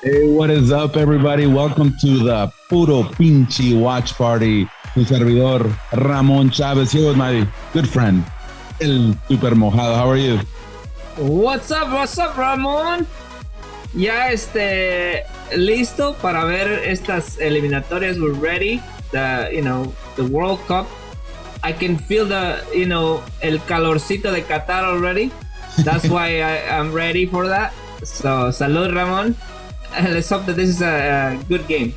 Hey, what is up, everybody? Welcome to the Puro Pinche watch party. Tu servidor, Ramon Chavez, here with my good friend, El Super Mojado. How are you? What's up, Ramon? Ya listo para ver estas eliminatorias. We're ready. The World Cup. I can feel el calorcito de Qatar already. That's why I'm ready for that. So, salud, Ramon. Let's hope that this is a good game.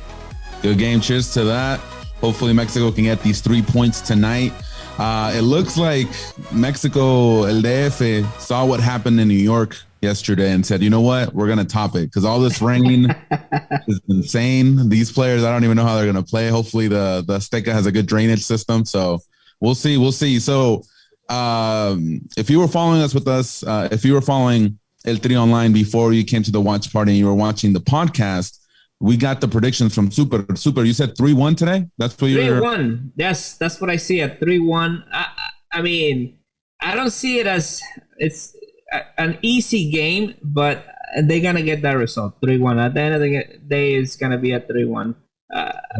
Good game. Cheers to that. Hopefully Mexico can get these 3 points tonight. It looks like Mexico, El DF, saw what happened in New York yesterday and said, you know what, we're going to top it because all this rain is insane. These players, I don't even know how they're going to play. Hopefully the Azteca has a good drainage system. So we'll see. So if you were following if you were following El Tri Online before you came to the watch party and you were watching the podcast, we got the predictions from Super. You said 3-1 today? That's what you 3-1. Yes, that's what I see at 3-1. I mean, I don't see it as it's an easy game, but they're going to get that result, 3-1. At the end of the day, it's going to be a 3-1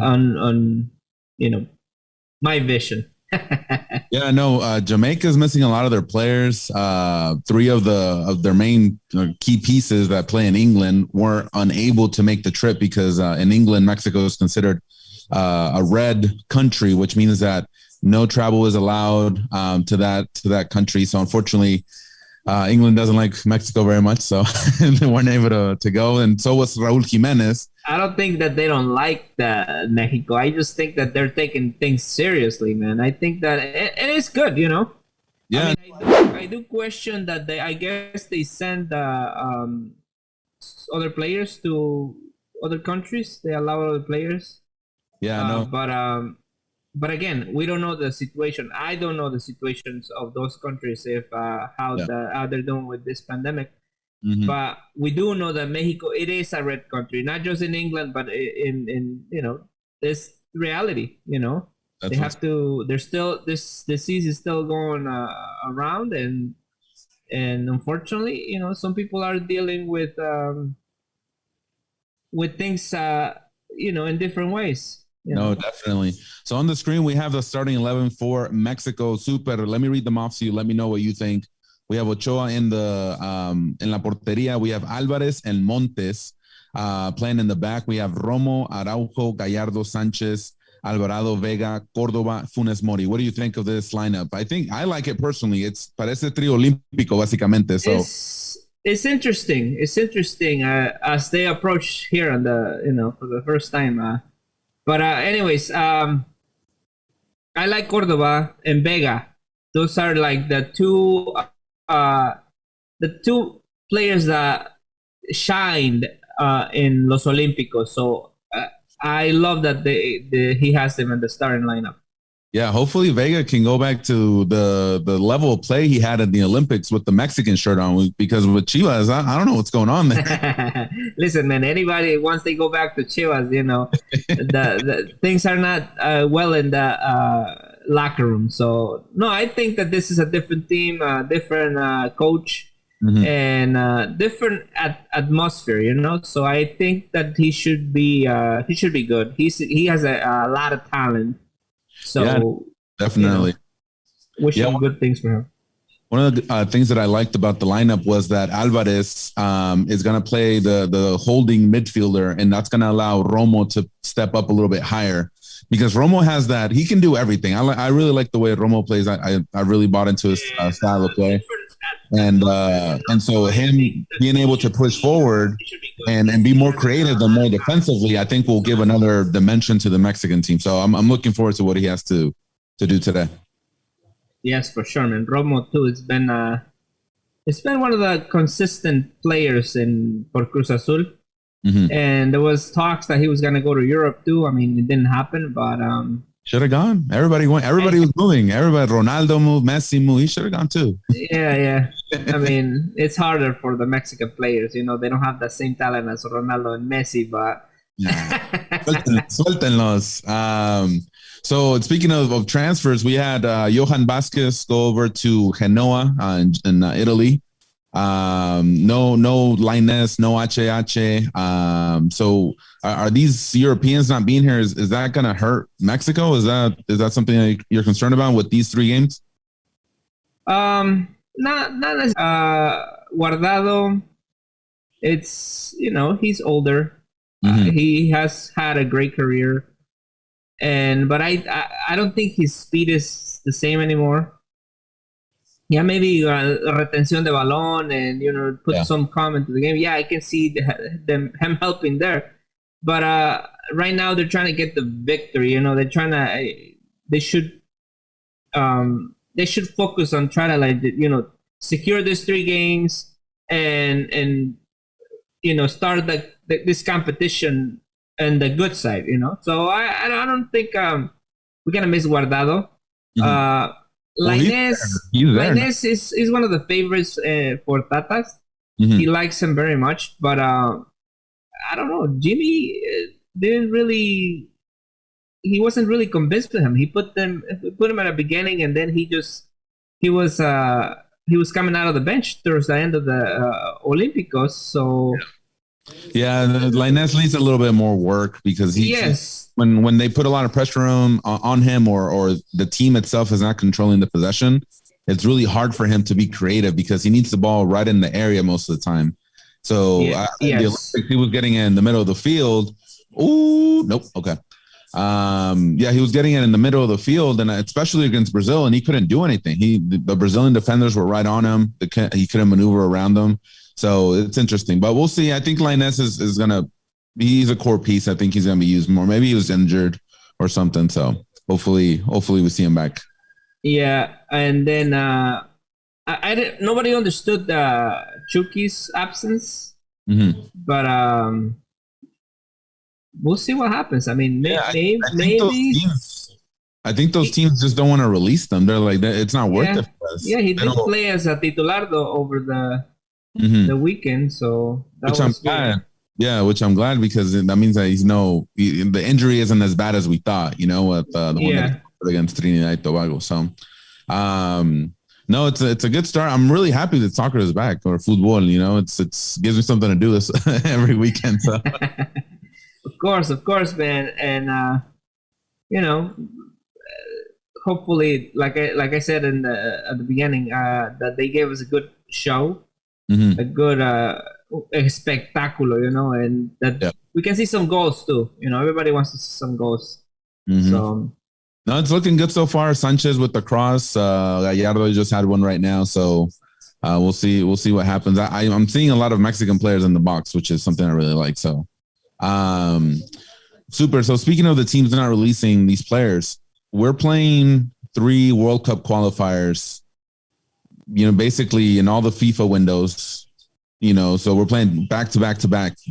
on my vision. Yeah, no, Jamaica is missing a lot of their players. 3 of their main key pieces that play in England were unable to make the trip because in England, Mexico is considered a red country, which means that no travel is allowed to that country. So unfortunately, England doesn't like Mexico very much, so they weren't able to go. And so was Raúl Jiménez. I don't think that they don't like Mexico. I just think that they're taking things seriously, man. I think that it is good, Yeah. I mean, I do question that I guess they send other players to other countries. They allow other players. Yeah, no. But again, we don't know the situation. I don't know the situations of those countries if how they're doing with this pandemic. Mm-hmm. But we do know that Mexico, it is a red country, not just in England, but in this reality. They have to. There's still this disease is still going around, and unfortunately, some people are dealing with things, in different ways. No, definitely. So on the screen, we have the starting 11 for Mexico. Super. Let me read them off so you let me know what you think. We have Ochoa in la portería. We have Alvarez and Montes playing in the back. We have Romo, Araujo, Gallardo, Sánchez, Alvarado, Vega, Córdoba, Funes Mori. What do you think of this lineup? I like it personally. Parece trío olímpico, básicamente. So it's interesting. It's interesting as they approach here on for the first time. But anyways, I like Córdoba and Vega. Those are like the two players that shined in Los Olímpicos. So I love that he has them in the starting lineup. Yeah, hopefully Vega can go back to the level of play he had at the Olympics with the Mexican shirt on, because with Chivas, I don't know what's going on there. Listen, man, anybody, once they go back to Chivas, the things are not well in the locker room. So, no, I think that this is a different team, different coach, Mm-hmm. and different atmosphere, So I think that he should be good. He has a lot of talent. So yeah, definitely. Wishing good things for him. One of the things that I liked about the lineup was that Alvarez is going to play the holding midfielder, and that's going to allow Romo to step up a little bit higher, because Romo has that. He can do everything. I really like the way Romo plays. I really bought into his style of play. And so him being able to push forward and be more creative and more defensively, I think will give another dimension to the Mexican team. So I'm looking forward to what he has to do today. Yes, for sure, man. Romo too. It's been one of the consistent players for Cruz Azul. Mm-hmm. And there was talks that he was going to go to Europe too. I mean, it didn't happen, but should have gone. Everybody went. Everybody was moving. Ronaldo moved. Messi moved. He should have gone too. Yeah. I mean, it's harder for the Mexican players. They don't have the same talent as Ronaldo and Messi, but Suéltenlos. So speaking of transfers, we had Johan Vázquez go over to Genoa in Italy. No Linus, no HH. So are these Europeans not being here? Is that going to hurt Mexico? Is that something that you're concerned about with these 3 games? Not as Guardado. It's he's older. Mm-hmm. He has had a great career, but I don't think his speed is the same anymore. Yeah, maybe retención de balón and put some calm into the game. Yeah, I can see him helping there, but right now they're trying to get the victory. They're trying to they should focus on trying to secure these 3 games and start this competition and the good side. So I don't think we're gonna miss Guardado. Mm-hmm. Linus is one of the favorites for Tatas. Mm-hmm. He likes him very much, but I don't know. Jimmy he wasn't really convinced with him. He put him at the beginning, and then he was coming out of the bench towards the end of the Olímpicos. So yeah, Linus needs a little bit more work because when they put a lot of pressure on him or the team itself is not controlling the possession, it's really hard for him to be creative because he needs the ball right in the area most of the time. So the Olympics, he was getting it in the middle of the field. Ooh, nope. Okay. He was getting it in the middle of the field, and especially against Brazil, and he couldn't do anything. The Brazilian defenders were right on him. He couldn't maneuver around them. So it's interesting, but we'll see. I think Linus is he's a core piece. I think he's going to be used more. Maybe he was injured or something. So hopefully we see him back. Yeah. And then, nobody understood Chucky's absence, mm-hmm. but, we'll see what happens. I mean, maybe. I think those teams just don't want to release them. They're like, it's not worth it for us. Yeah, he did play as a titular though over the weekend, so which I'm glad. Yeah, which I'm glad because that means that the injury isn't as bad as we thought. With the one that against Trinidad and Tobago. So, no, it's a good start. I'm really happy that soccer is back or football. It's gives me something to do this every weekend. So. Of course, man, and hopefully, like I said at the beginning, that they gave us a good show, mm-hmm. a good spectacular, and that we can see some goals too. Everybody wants to see some goals. Mm-hmm. So no, it's looking good so far. Sanchez with the cross, Gallardo just had one right now, so we'll see what happens. I'm seeing a lot of Mexican players in the box, which is something I really like. So. Super. So speaking of the teams not releasing these players, we're playing 3 World Cup qualifiers, basically in all the FIFA windows, so we're playing back to back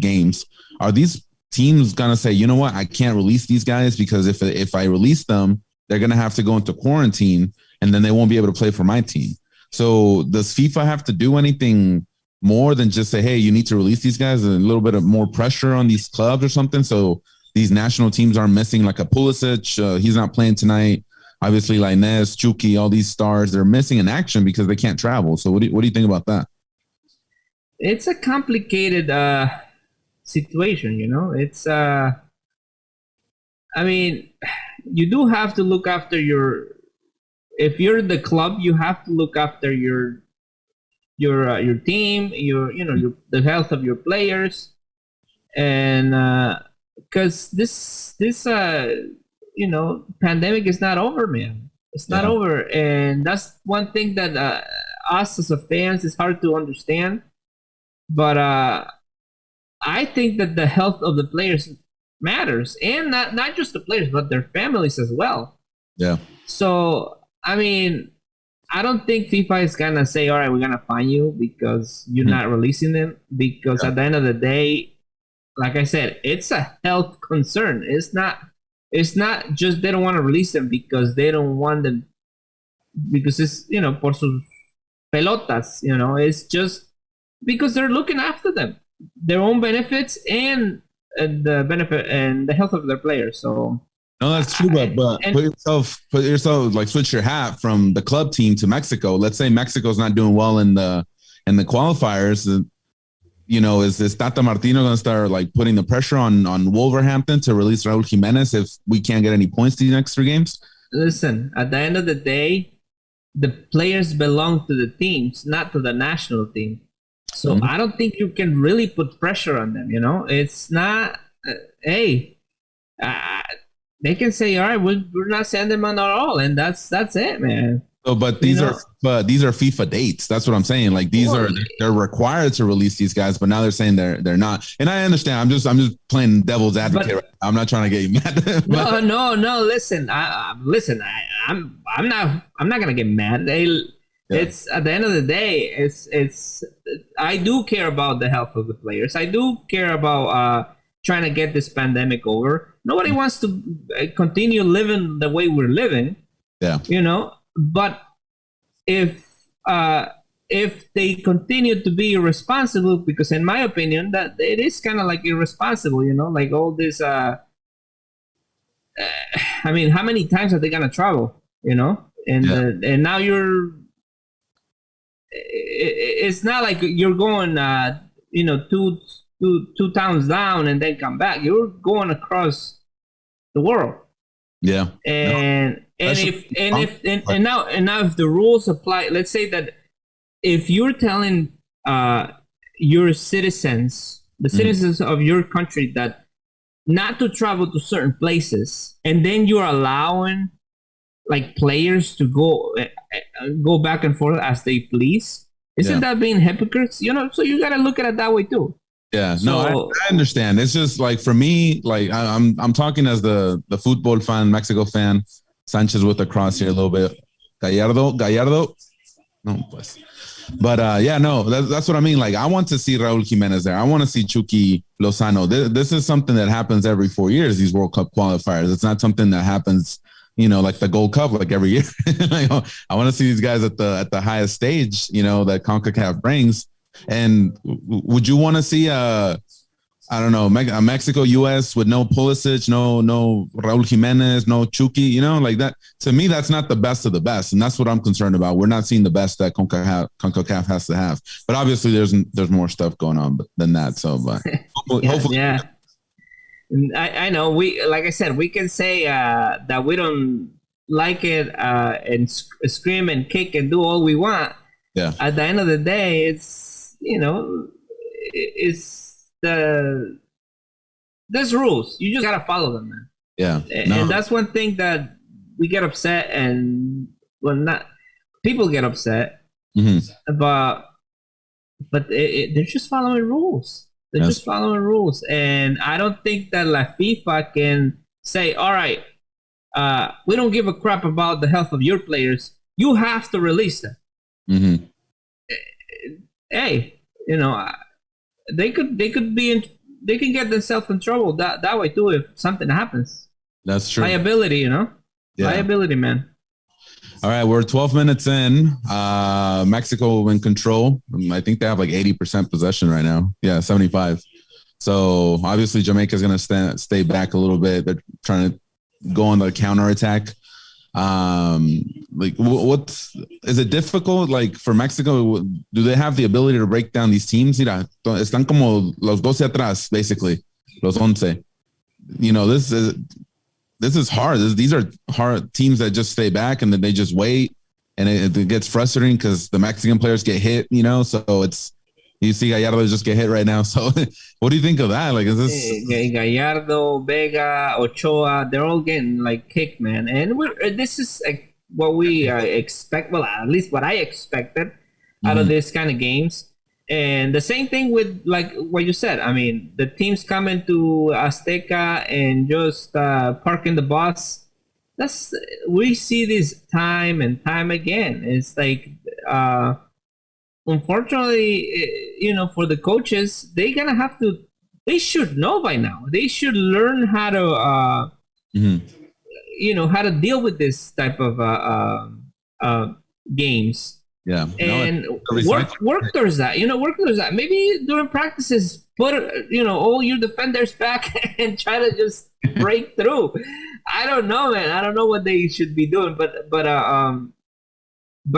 games. Are these teams going to say, you know what, I can't release these guys because if I release them, they're going to have to go into quarantine and then they won't be able to play for my team. So does FIFA have to do anything more than just say, hey, you need to release these guys, and a little bit of more pressure on these clubs or something? So these national teams aren't missing like a Pulisic. He's not playing tonight. Obviously, Linus, Chucky, all these stars, they're missing in action because they can't travel. So what do you think about that? It's a complicated situation, It's I mean, you do have to look after if you're the club, you have to look after your team, the health of your players, and because this pandemic is not over, man. It's not over, and that's one thing that us as a fans is hard to understand. But I think that the health of the players matters, and not just the players, but their families as well. Yeah. So I mean, I don't think FIFA is gonna say, all right, we're gonna fine you because you're not releasing them, because at the end of the day, like I said, it's a health concern. It's not just they don't want to release them because they don't want them because it's por sus pelotas, it's just because they're looking after them, their own benefits and the benefit and the health of their players. So no, that's true, but put yourself like switch your hat from the club team to Mexico. Let's say Mexico's not doing well in the and the qualifiers. Is Tata Martino going to start like putting the pressure on Wolverhampton to release Raul Jimenez if we can't get any points these next 3 games? Listen, at the end of the day, the players belong to the teams, not to the national team. So I don't think you can really put pressure on them. It's not. They can say, all right, we're not sending them on our all, and that's it, man. So, but these are FIFA dates. That's what I'm saying. Like they're required to release these guys, but now they're saying they're not. And I understand. I'm just playing devil's advocate. I'm not trying to get you mad. No. Listen, I'm not gonna get mad. It's at the end of the day. It's. I do care about the health of the players. I do care about trying to get this pandemic over. Nobody wants to continue living the way we're living. Yeah. But if they continue to be irresponsible, because in my opinion that it is kind of like irresponsible, like all this. I mean, how many times are they gonna travel? And now it's not like you're going, two towns down and then come back. You're going across the world. Yeah. And now if the rules apply, let's say that if you're telling your citizens, the citizens of your country, that not to travel to certain places, and then you're allowing like players to go back and forth as they please, isn't that being hypocrites? So you got to look at it that way too. Yeah, no, I understand. It's just like for me, like I'm talking as the football fan, Mexico fan. Sanchez with the cross here a little bit. Gallardo. No, pues. But that's what I mean. Like I want to see Raul Jimenez there. I want to see Chucky Lozano. This is something that happens every 4 years. These World Cup qualifiers. It's not something that happens, like the Gold Cup, like every year. I want to see these guys at the highest stage, that CONCACAF brings. And would you want to see a Mexico US with no Pulisic, no Raul Jimenez, no Chucky, like that? To me, that's not the best of the best, and that's what I'm concerned about. We're not seeing the best that CONCACAF has to have, but obviously there's more stuff going on than that. So, but hopefully, yeah. I know. Like I said, we can say that we don't like it and scream and kick and do all we want. Yeah. At the end of the day, it's there's rules. You just gotta follow them, man. Yeah. And that's one thing that we get upset, and people get upset, but they're just following rules. They're just following rules, and I don't think that La FIFA can say, all right, we don't give a crap about the health of your players. You have to release them. Mm-hmm. Hey, they can get themselves in trouble that way too if something happens. That's true. Liability, liability, man. All right, we're 12 minutes in. Mexico in control. I think they have like 80% possession right now. Yeah, 75. So obviously Jamaica's going to stay back a little bit. They're trying to go on the counterattack. Like is it difficult, like for Mexico? Do they have the ability to break down these teams? Mira, están como los 12 atrás, basically, los 11. This is hard. These are hard teams that just stay back and then they just wait, and it gets frustrating because the Mexican players get hit. So you see Gallardo just get hit right now. So what do you think of that? Like, is this Gallardo, Vega, Ochoa? They're all getting like kicked, man. And this is like what we expect. Well, at least what I expected out of this kind of games. And the same thing with like what you said. I mean, the teams coming to Azteca and just parking the bus. We see this time and time again. It's like, unfortunately, for the coaches, they should know by now. They should learn how to, how to deal with this type of games. Yeah. And work towards that. Work towards that. Maybe during practices, put all your defenders back and try to just break through. I don't know, man. I don't know what they should be doing, but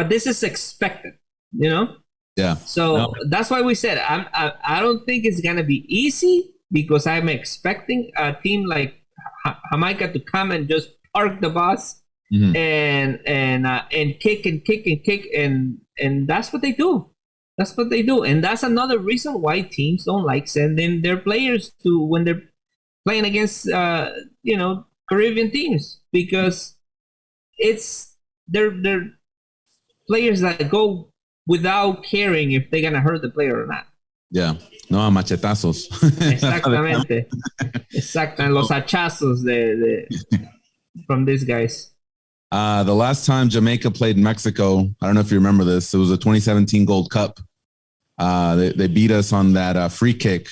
this is expected. Yeah. So No. that's why we said I don't think it's gonna be easy because I'm expecting a team like Jamaica to come and just park the bus Mhm. and kick and kick and kick and that's what they do. That's what they do, and that's another reason why teams don't like sending their players to when they're playing against Caribbean teams because it's they're players that go without caring if they're gonna hurt the player or not. Yeah. No, machetazos. Exactamente. Exactamente. Los hachazos from these guys. The last time Jamaica played Mexico, I don't know if you remember this, it was a 2017 Gold Cup. They beat us on that free kick,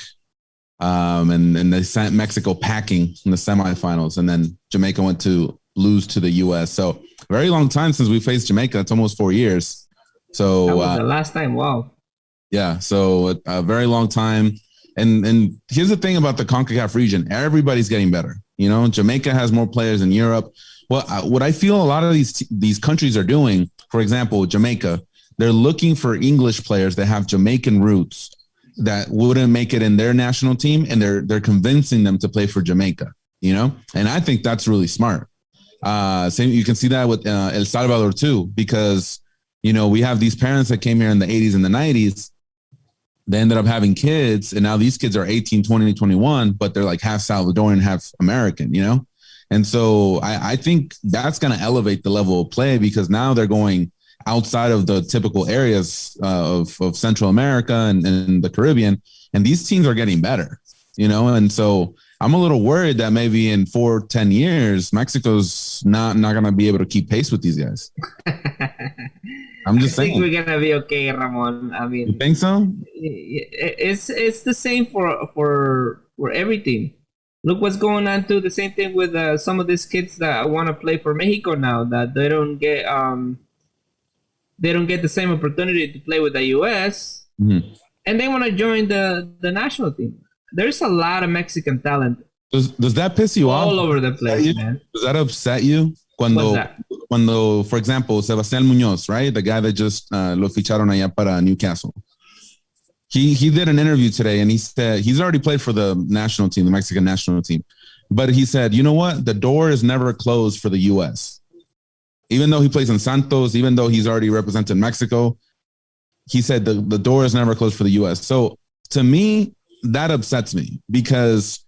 and they sent Mexico packing in the semifinals, and then Jamaica went to lose to the U.S. So very long time since we faced Jamaica. It's almost 4 years. So that was the last time. Wow. Yeah, so a very long time. And here's the thing about the CONCACAF region. Everybody's getting better. You know, Jamaica has more players in Europe. Well, what I feel a lot of these countries are doing, for example, Jamaica, they're looking for English players that have Jamaican roots that wouldn't make it in their national team, and they're convincing them to play for Jamaica, you know? And I think that's really smart. Same, you can see that with El Salvador too, because, you know, we have these parents that came here in the 80s and the 90s. They ended up having kids, and now these kids are 18, 20, 21, but they're like half Salvadoran, half American, you know? And so I think that's going to elevate the level of play because now they're going outside of the typical areas of Central America and the Caribbean, and these teams are getting better, you know? And so I'm a little worried that maybe in 4-10 years, Mexico's not going to be able to keep pace with these guys. I'm just saying. I think we're gonna be okay, Ramon. I mean, you think so? It's the same for every team. Look what's going on too. The same thing with some of these kids that want to play for Mexico now that they don't get the same opportunity to play with the U.S. Mm-hmm. and they want to join the national team. There's a lot of Mexican talent. Does that piss you off? All over the place, man. Does that upset you? Cuando, for example, Sebastián Muñoz, right? The guy that just lo ficharon allá para Newcastle. He did an interview today and he said he's already played for the national team, the Mexican national team. But he said, you know what? The door is never closed for the U.S. Even though he plays in Santos, even though he's already represented Mexico, he said the door is never closed for the U.S. So to me, that upsets me because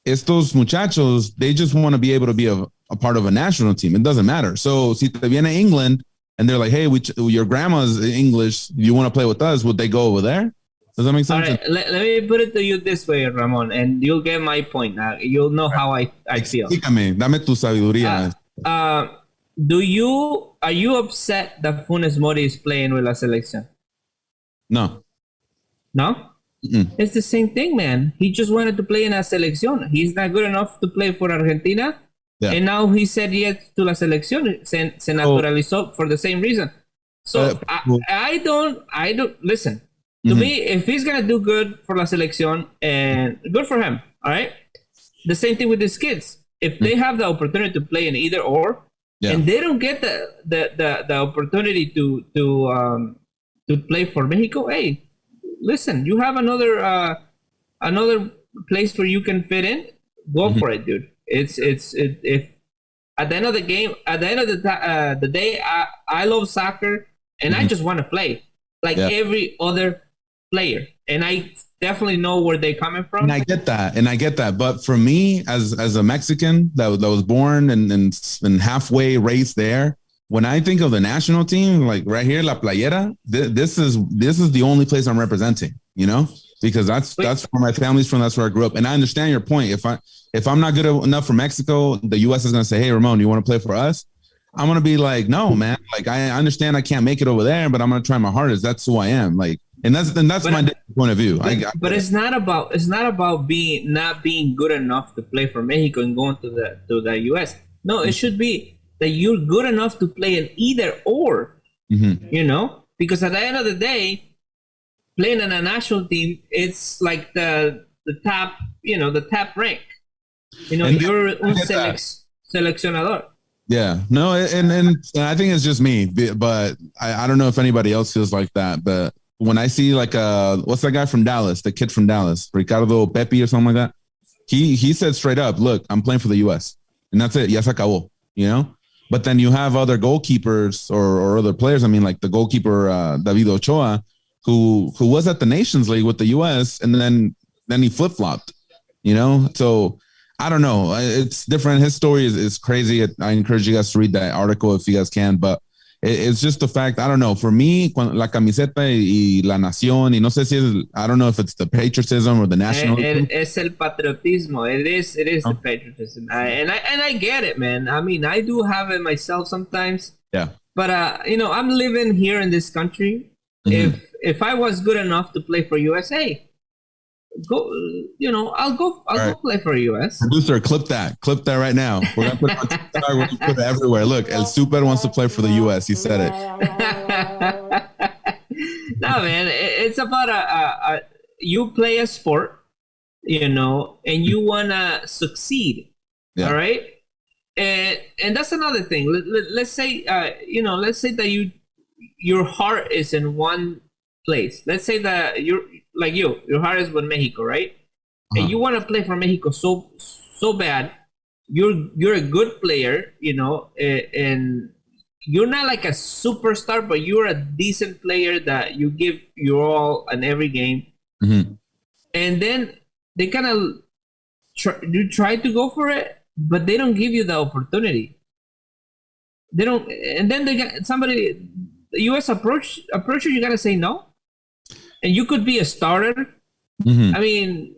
estos muchachos, they just want to be able to be a part of a national team. It doesn't matter. So si te viene England and they're like, hey, your grandma's English, you want to play with us, would they go over there? Does that make sense? All right, let me put it to you this way, Ramon, and you'll get my point. Now you'll know how I feel. Explícame, dame tu sabiduría. Are you upset that Funes Mori is playing with la selección? No. No? Mm-mm. It's the same thing, man. He just wanted to play in a selección. He's not good enough to play for Argentina. Yeah. And now he said yes to la selección. Se naturalizó for the same reason. So I don't listen. To me, if he's gonna do good for la selección, and good for him, all right. The same thing with these kids. If they have the opportunity to play in either or, and they don't get the opportunity to play for Mexico, hey, listen, you have another place where you can fit in. Go for it, dude. It's if at the end of the game, at the end of the day, I love soccer and I just want to play like every other player, and I definitely know where they're coming from. And I get that. But for me, as a Mexican that was born and halfway raised there, when I think of the national team, like right here, La Playera, this is the only place I'm representing, you know, because that's where my family's from. That's where I grew up. And I understand your point. If I'm not good enough for Mexico, the U.S. is going to say, hey, Ramon, you want to play for us? I'm going to be like, no, man. Like, I understand I can't make it over there, but I'm going to try my hardest. That's who I am. Like, and that's my point of view. But it's not about not being good enough to play for Mexico and going to the U.S. No, it should be that you're good enough to play in either or, you know, because at the end of the day, playing in a national team, it's like the top, you know, the top rank. You know, and you're un seleccionador. Yeah, no, and I think it's just me, but I don't know if anybody else feels like that. But when I see like what's that guy from Dallas, the kid from Dallas, Ricardo Pepi or something like that. He said straight up, look, I'm playing for the US. And that's it. Ya se acabó, you know? But then you have other goalkeepers or other players. I mean, like the goalkeeper David Ochoa, who was at the Nations League with the US, and then he flip-flopped, you know? So I don't know. It's different. His story is crazy. I encourage you guys to read that article if you guys can, but it's just the fact. I don't know. For me, la camiseta y la nación, y no sé si es, I don't know if it's the patriotism or the nationalism. Es el patriotismo. It is the patriotism. And I get it, man. I mean, I do have it myself sometimes. Yeah. But I'm living here in this country. Mm-hmm. If I was good enough to play for USA, I'll go play for US. Producer, clip that right now. We're gonna put it on TikTok, we're gonna put it everywhere. Look, El Super wants to play for the US. He said it. No, man, it's about you play a sport, and you wanna succeed. Yeah. All right, and that's another thing. Let's say let's say that your heart is in one place. Let's say that you're like your heart is with Mexico, right? Uh-huh. And you want to play for Mexico so bad. You're a good player, and you're not like a superstar, but you're a decent player that you give your all in every game. Mm-hmm. And then they kind of try to go for it, but they don't give you the opportunity. They don't, and then they got somebody. The U.S. approach you, you gotta say no. And you could be a starter. Mm-hmm. I mean,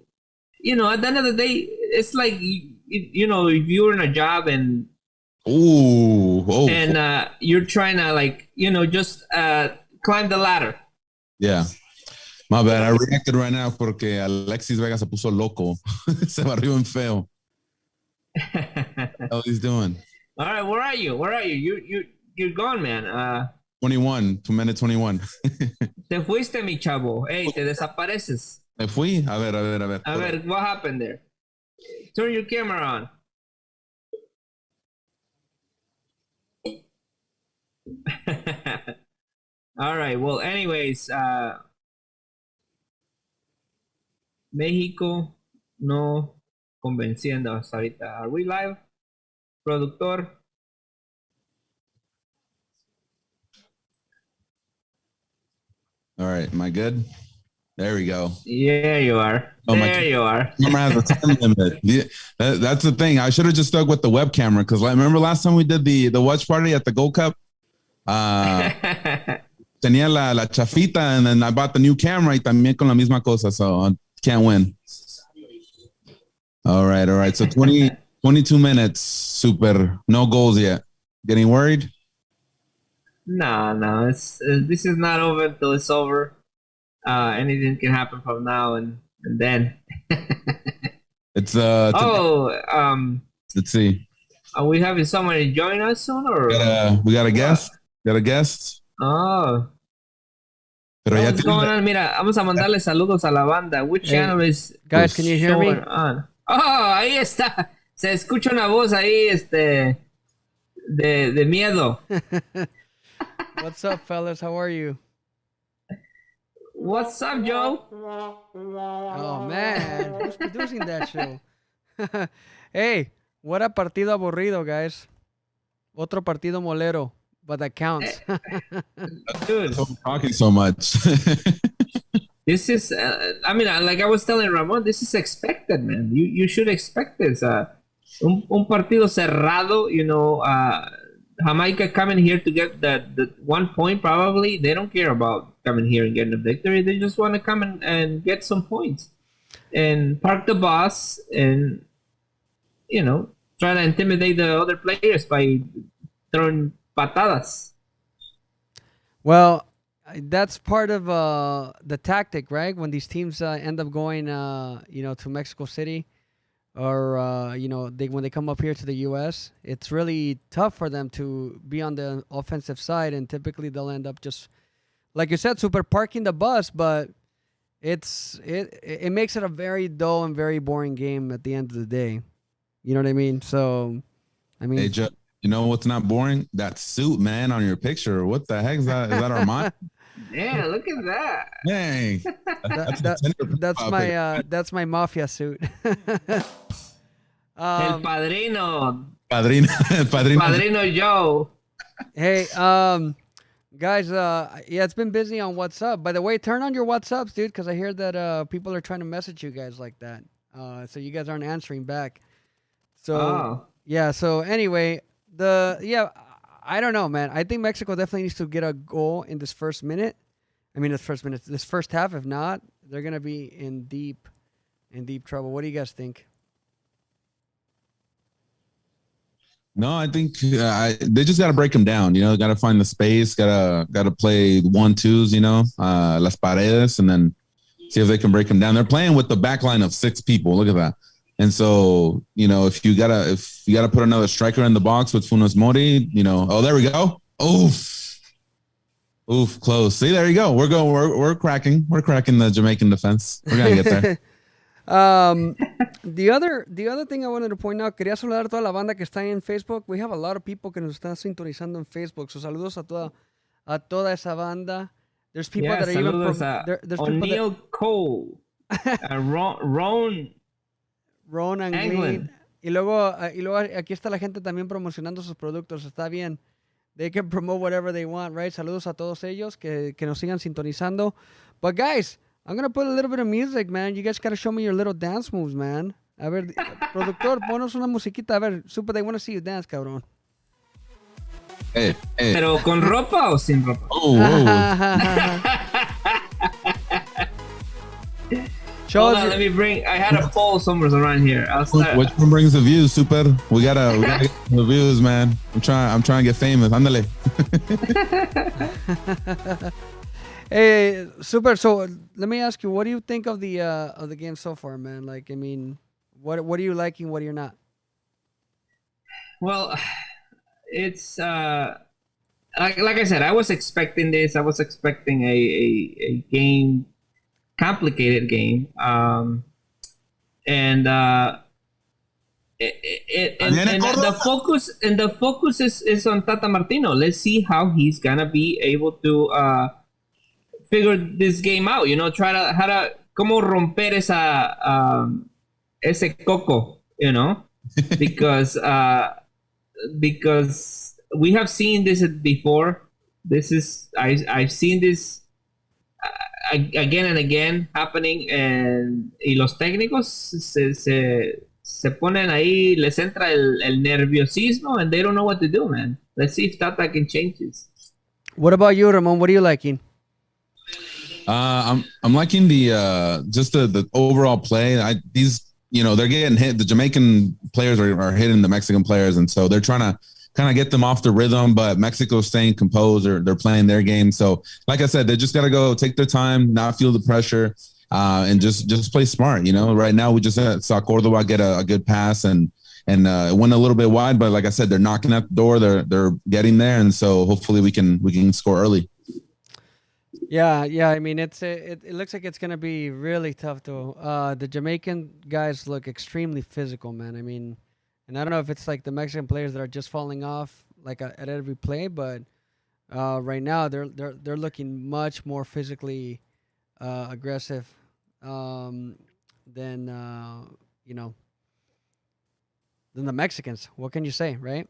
at the end of the day, it's like, if you're in a job and you're trying to just climb the ladder. Yeah. My bad. I reacted right now porque Alexis Vega se puso loco. Se barrió en feo. How he's doing? All right. Where are you? You're gone, man. 21, 2 minutes 21. Te fuiste, mi chavo. Hey, te desapareces. Me fui. A ver. A ver, what happened there? Turn your camera on. All right. Well, anyways, México no convenciendo hasta ahorita. Are we live, productor? All right, am I good? There we go. Yeah, you are. Oh, there you are. Camera has a time limit. Yeah, that's the thing. I should have just stuck with the web camera because remember last time we did the watch party at the Gold Cup? Tenía la chafita, and then I bought the new camera y también con la misma cosa, so I can't win. All right. So 22 minutes. Super. No goals yet. Getting worried? No. This is not over until it's over. Anything can happen from now and then. It's let's see. Are we having someone to join us soon, or we got a guest? Got a guest? Oh. Pero what's going on? Mira, vamos a mandarle saludos a la banda. Which channel is guys? Can you hear me? On? Oh, ahí está. Se escucha una voz ahí, de miedo. What's up, fellas? How are you? What's up, Joe? Oh, man. Who's producing that show? Hey, what a partido aburrido, guys. Otro partido molero, but that counts. Dude. Talking so much. This is, like I was telling Ramon, this is expected, man. You should expect this. Un partido cerrado, Jamaica coming here to get the 1 point probably. They don't care about coming here and getting a victory. They just want to come and get some points and park the bus and, try to intimidate the other players by throwing patadas. Well, that's part of the tactic, right? When these teams end up going, to Mexico City, or when they come up here to the U.S., it's really tough for them to be on the offensive side, and typically they'll end up just, like you said, super parking the bus. But it makes it a very dull and very boring game at the end of the day. You know what I mean? So, hey, Joe, you know what's not boring? That suit, man, on your picture. What the heck is that? Is that Armand? Yeah, look at that. Dang. That's my mafia suit. El Padrino. Padrino. Padrino. Padrino Joe. Hey, guys, yeah, it's been busy on WhatsApp. By the way, turn on your WhatsApps, dude, because I hear that people are trying to message you guys like that. So you guys aren't answering back. So yeah. So anyway, I don't know, man. I think Mexico definitely needs to get a goal in this first minute. I mean, this first half. If not, they're gonna be in deep trouble. What do you guys think? No, I think they just got to break them down. You know, got to find the space. Got to play 1-2s. You know, las paredes, and then see if they can break them down. They're playing with the back line of 6 people. Look at that. And so, you know, if you gotta put another striker in the box with Funes Mori, you know, oh, there we go. Oof, close. See, there you go. We're cracking the Jamaican defense. We're gonna get there. The other thing I wanted to point out, quería saludar a toda la banda que está en Facebook. We have a lot of people que nos están sintonizando en Facebook. So saludos a toda esa banda. There's people that are even there's O'Neill Cole, Ron Anglin. Y luego aquí está la gente también promocionando sus productos. Está bien. They can promote whatever they want, right? Saludos a todos ellos que nos sigan sintonizando. But guys, I'm going to put a little bit of music, man. You guys got to show me your little dance moves, man. A ver, productor, ponos una musiquita. A ver, Super, they want to see you dance, cabrón. Hey. ¿Pero con ropa o sin ropa? Hold on, let me bring. I had a poll somewhere around here. I'll start. Which one brings the views, Super? We gotta get the views, man. I'm trying to get famous. Ándale. Hey, Super. So let me ask you, what do you think of the game so far, man? Like, I mean, what are you liking? What are you not? Well, it's like I said, I was expecting this. I was expecting a game. Complicated game, and the focus is on Tata Martino. Let's see how he's gonna be able to figure this game out. You know, cómo romper ese coco. You know, because we have seen this before. I've seen this. Again and again happening, y los técnicos se ponen ahí, les entra el nerviosismo, and they don't know what to do, man. Let's see if Tata can change this. What about you, Ramon? What are you liking? I'm liking the just the overall play. These, you know, they're getting hit. The Jamaican players are hitting the Mexican players, and so they're trying to kind of get them off the rhythm, but Mexico's staying composed. They're playing their game. So, like I said, they just got to go take their time, not feel the pressure, and just play smart. You know, right now we just saw Cordova get a good pass and went a little bit wide, but like I said, they're knocking at the door. They're getting there, and so hopefully we can score early. Yeah. I mean, it looks like it's gonna be really tough though. The Jamaican guys look extremely physical, man. I mean. And I don't know if it's like the Mexican players that are just falling off like at every play, but right now they're looking much more physically aggressive than than the Mexicans. What can you say, right?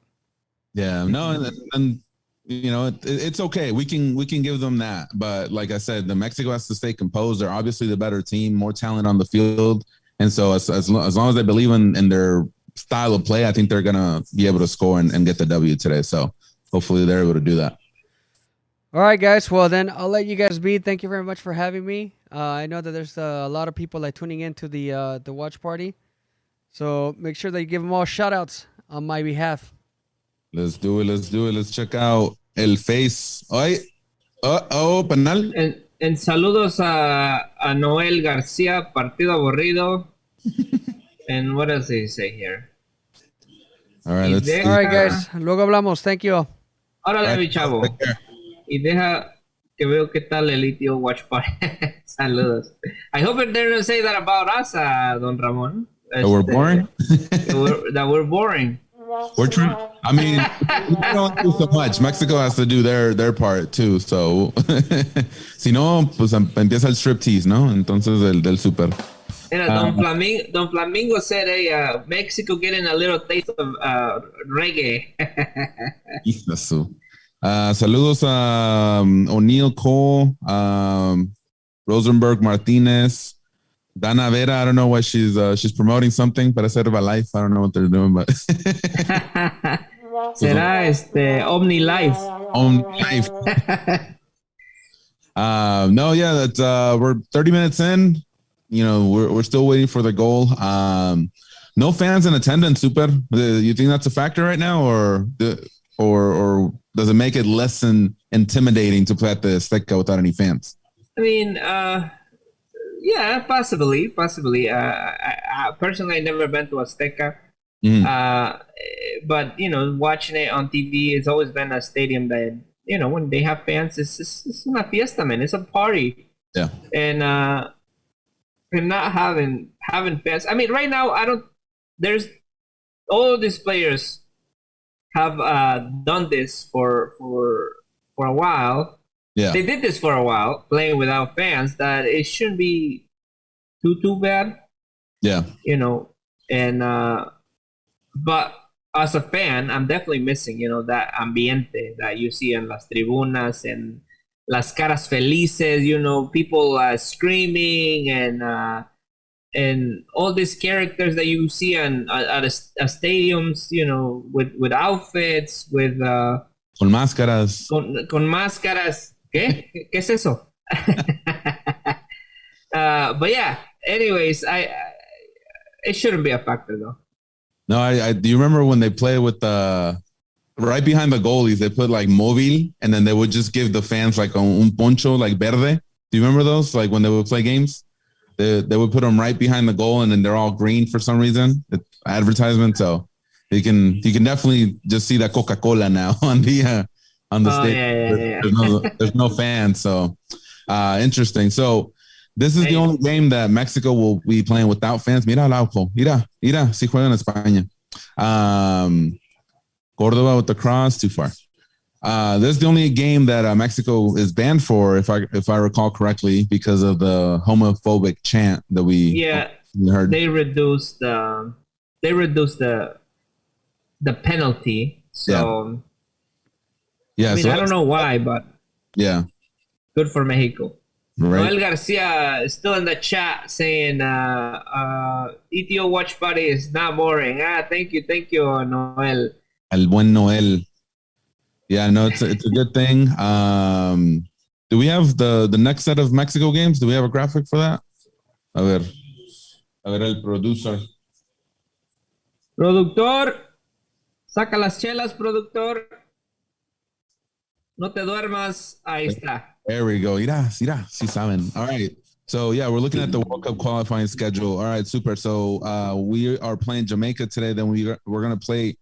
Yeah, no, and you know it's okay. We can give them that, but like I said, the Mexico has to stay composed. They're obviously the better team, more talent on the field, and so as long as they believe in their style of play, I think they're gonna be able to score and get the W today. So hopefully they're able to do that. All right, guys. Well, then I'll let you guys be. Thank you very much for having me. I know that there's a lot of people like tuning into the watch party, so make sure that you give them all shout outs on my behalf. Let's do it. Let's check out El Face. Penal. En saludos a Noel García, partido aburrido. And what does he say here? All right, all right, guys. Luego hablamos. Thank you. Órale, mi chavo. Y deja que veo qué tal el ETO Watch Party. Saludos. I hope they don't say that about us, Don Ramon. That we're boring? That we're boring. We're trying. I mean, we don't do so much. Mexico has to do their part too. So, si no, pues empieza el striptease, ¿no? Entonces del super. Mira, Don Flamingo said, hey, Mexico getting a little taste of reggae. Saludos a O'Neill Cole, Rosenberg Martinez, Dana Vera. I don't know why she's promoting something, but I said Herbalife. I don't know what they're doing, but será Omni Life. Omni Life. No, yeah, that's we're 30 minutes in. You know, we're still waiting for the goal. No fans in attendance, Super. You think that's a factor right now, or does it make it less intimidating to play at the Azteca without any fans? I mean, yeah, possibly. I personally, I never been to Azteca. But you know, watching it on TV, it's always been a stadium that, you know, when they have fans, it's una fiesta, man. It's a party. Yeah. And not having fans. I mean, right now, there's all these players have done this for a while. Yeah. They did this for a while, playing without fans, that it shouldn't be too bad. Yeah. You know, and but as a fan, I'm definitely missing, you know, that ambiente that you see in las tribunas and las caras felices, you know, people screaming and all these characters that you see at stadiums, you know, with outfits, with con máscaras. Con máscaras. ¿Qué? ¿Qué es eso? But yeah, anyways, it shouldn't be a factor though. No, I do you remember when they play with right behind the goalies, they put like mobile, and then they would just give the fans like un poncho, like verde. Do you remember those? Like when they would play games, they would put them right behind the goal, and then they're all green for some reason. It's advertisement, so you can definitely just see that Coca-Cola now on the stage. Yeah. There's no fans, so interesting. So this is the only game that Mexico will be playing without fans. Mira, Lauco. Mira, si juegan en España. Córdoba with the cross, too far. This is the only game that Mexico is banned for, if I recall correctly, because of the homophobic chant that we heard. They reduced the penalty. So yeah, I mean, so I don't know why, but yeah, good for Mexico. Right. Noel Garcia is still in the chat saying ETO watch party is not boring. Thank you, Noel. El buen Noel. Yeah, no, it's a good thing. Do we have the next set of Mexico games? Do we have a graphic for that? A ver el producer. Productor, saca las chelas, productor. No te duermas. Ahí está. There we go. Mira, sí saben. All right. So, yeah, we're looking at the World Cup qualifying schedule. All right, super. So, we are playing Jamaica today. Then we're going to play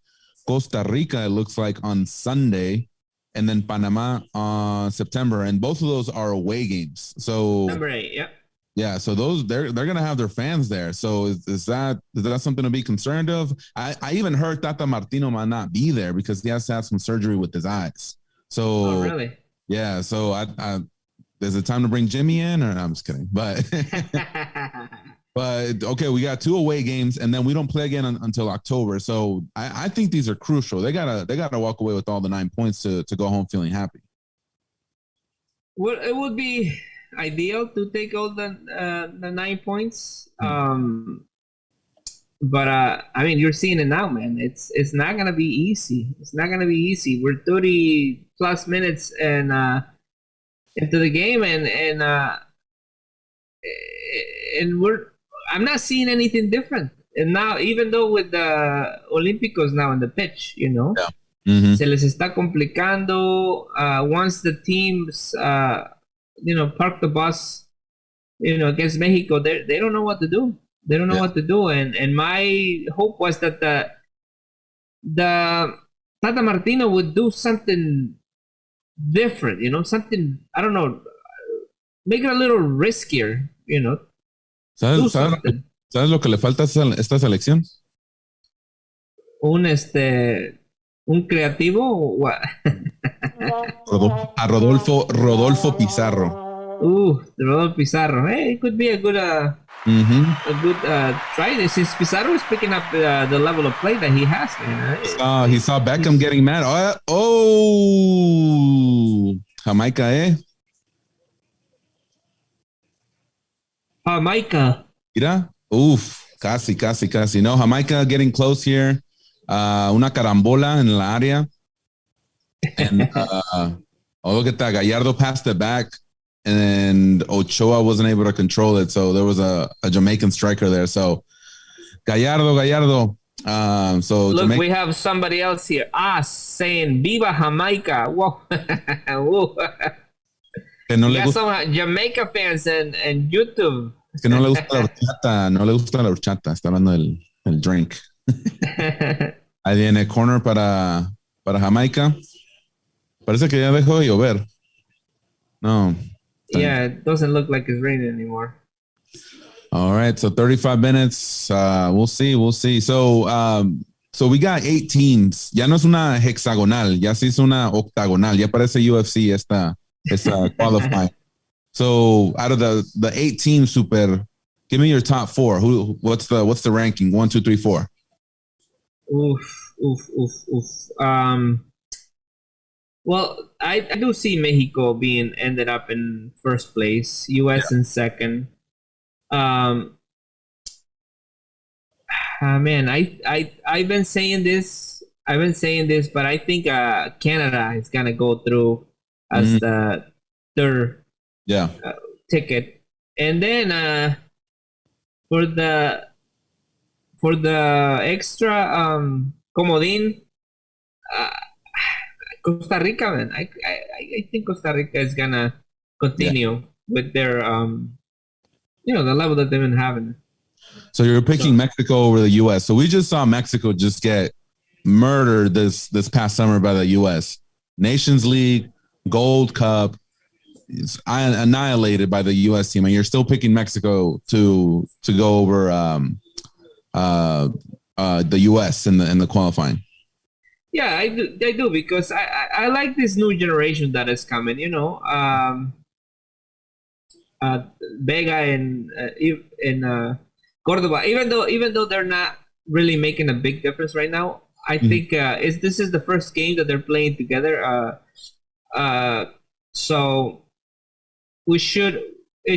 Costa Rica, it looks like, on Sunday. And then Panama on September. And both of those are away games. So, number 8, yeah. Yeah, so those they're going to have their fans there. So is that something to be concerned of? I even heard Tata Martino might not be there because he has to have some surgery with his eyes. So really? Yeah, so I is it time to bring Jimmy in? Or no, I'm just kidding. But but okay, we got 2 away games, and then we don't play again until October. So I think these are crucial. They gotta walk away with all the 9 points to go home feeling happy. Well, it would be ideal to take all the 9 points. But I mean, you're seeing it now, man. It's not gonna be easy. It's not gonna be easy. We're 30 plus minutes and into the game, and I'm not seeing anything different. And now, even though with the Olímpicos now in the pitch, you know, se les está complicando. Once the teams, park the bus, against Mexico, they don't know what to do. They don't know what to do. And my hope was that the Tata Martino would do something different, something, I don't know, make it a little riskier, ¿Sabes lo que le falta a esta selección? Un Un creativo? What? Rodolfo Pizarro. Rodolfo Pizarro. Hey, it could be a good try. Since Pizarro is picking up the level of play that he has, man. He saw Beckham getting mad. Jamaica, eh? Jamaica. Mira. Casi. No, Jamaica getting close here. Una carambola en la área. And look at that. Gallardo passed it back, and Ochoa wasn't able to control it. So there was a Jamaican striker there. So Gallardo. Look, Jamaica. We have somebody else here. Saying Viva Jamaica. Whoa. Some Jamaica fans and YouTube. Es que no le gusta la horchata. Está hablando el drink. Ahí viene corner para Jamaica. Parece que ya dejó de llover. No. Yeah, it doesn't look like it's raining anymore. All right, so 35 minutes. We'll see. So we got 8 teams. Ya no es una hexagonal, ya se hizo una octagonal. Ya parece UFC esta qualifying. So out of the 8 teams, Super, give me your top 4. What's the ranking? 1, 2, 3, 4. Oof. Well, I do see Mexico being ended up in first place, US in second. Man, I've been saying this, but I think Canada is gonna go through as the third ticket, and then for the extra comodín. Costa Rica, man. I think Costa Rica is gonna continue with their the level that they've been having. So you're picking Mexico over the US. So we just saw Mexico just get murdered this past summer by the US. Nations League, Gold Cup, it's annihilated by the US team, and you're still picking Mexico to go over the US in the qualifying. Yeah, I do because I like this new generation that is coming. Vega and Cordoba. Even though they're not really making a big difference right now, I think this is the first game that they're playing together. So it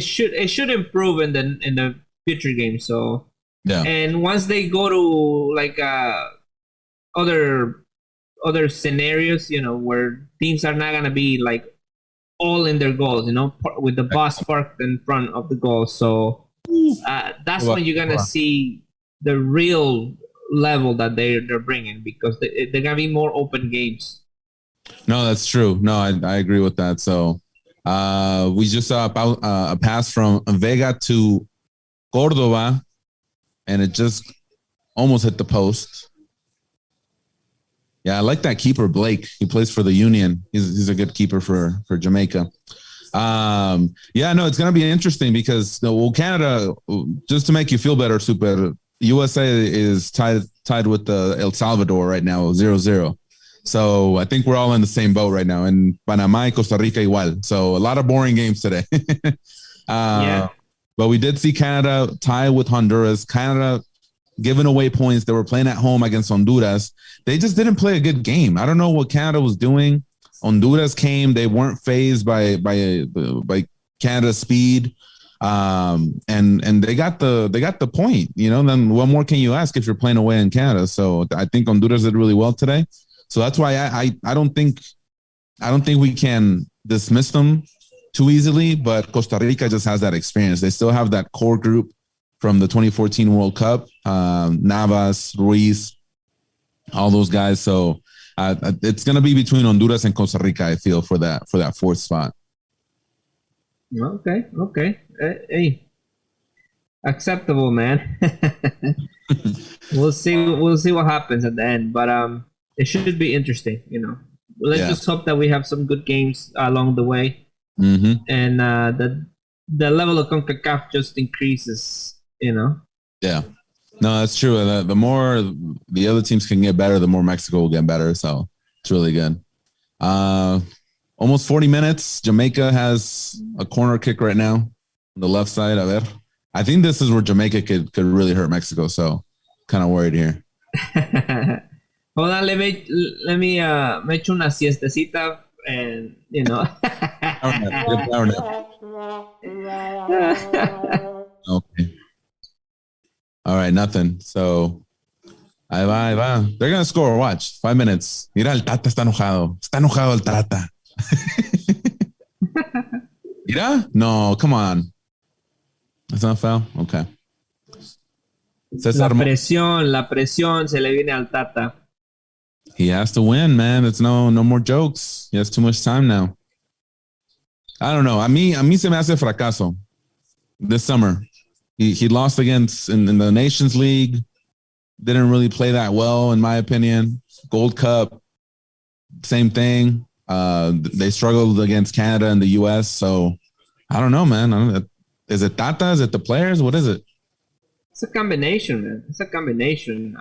should improve in the future games. So and once they go to like other scenarios, where teams are not gonna be like all in their goals, with the bus parked in front of the goal. So that's when you're gonna see the real level that they're bringing, because they're gonna be more open games. No, that's true. No, I agree with that. So we just saw a pass from Vega to Cordova, and it just almost hit the post. Yeah, I like that keeper, Blake. He plays for the Union. He's a good keeper for Jamaica. It's going to be interesting because Canada, just to make you feel better, Super, USA is tied with El Salvador right now, 0-0. So I think we're all in the same boat right now. And Panama y Costa Rica igual. So a lot of boring games today. But we did see Canada tie with Honduras. Canada giving away points. They were playing at home against Honduras. They just didn't play a good game. I don't know what Canada was doing. Honduras came. They weren't fazed by Canada's speed, and they got the point. Then what more can you ask if you're playing away in Canada? So I think Honduras did really well today. So that's why I don't think we can dismiss them too easily. But Costa Rica just has that experience. They still have that core group from the 2014 World Cup, Navas, Ruiz, all those guys. So it's going to be between Honduras and Costa Rica, I feel, for that 4th spot. Okay. Hey, acceptable, man. We'll see what happens at the end, but it should be interesting. Let's just hope that we have some good games along the way, and the level of CONCACAF just increases. Yeah. No, that's true. The more the other teams can get better, the more Mexico will get better. So it's really good. Almost 40 minutes. Jamaica has a corner kick right now on the left side. A ver. I think this is where Jamaica could really hurt Mexico. So kind of worried here. Hold on, let me me echo una siestecita and Okay. All right, nothing. So ahí va, ahí va. They're gonna score. Watch. 5 minutes. Mira, el Tata está enojado. Está enojado el Tata. Mira? No, come on. That's not foul? Okay. La presión se le viene al Tata. He has to win, man. It's no more jokes. He has too much time now. I don't know. A mí se me hace fracaso this summer. He lost against in the Nations League. Didn't really play that well, in my opinion. Gold Cup, same thing. They struggled against Canada and the U.S. So I don't know, man. Is it Tata? Is it the players? What is it? It's a combination, man. It's a combination.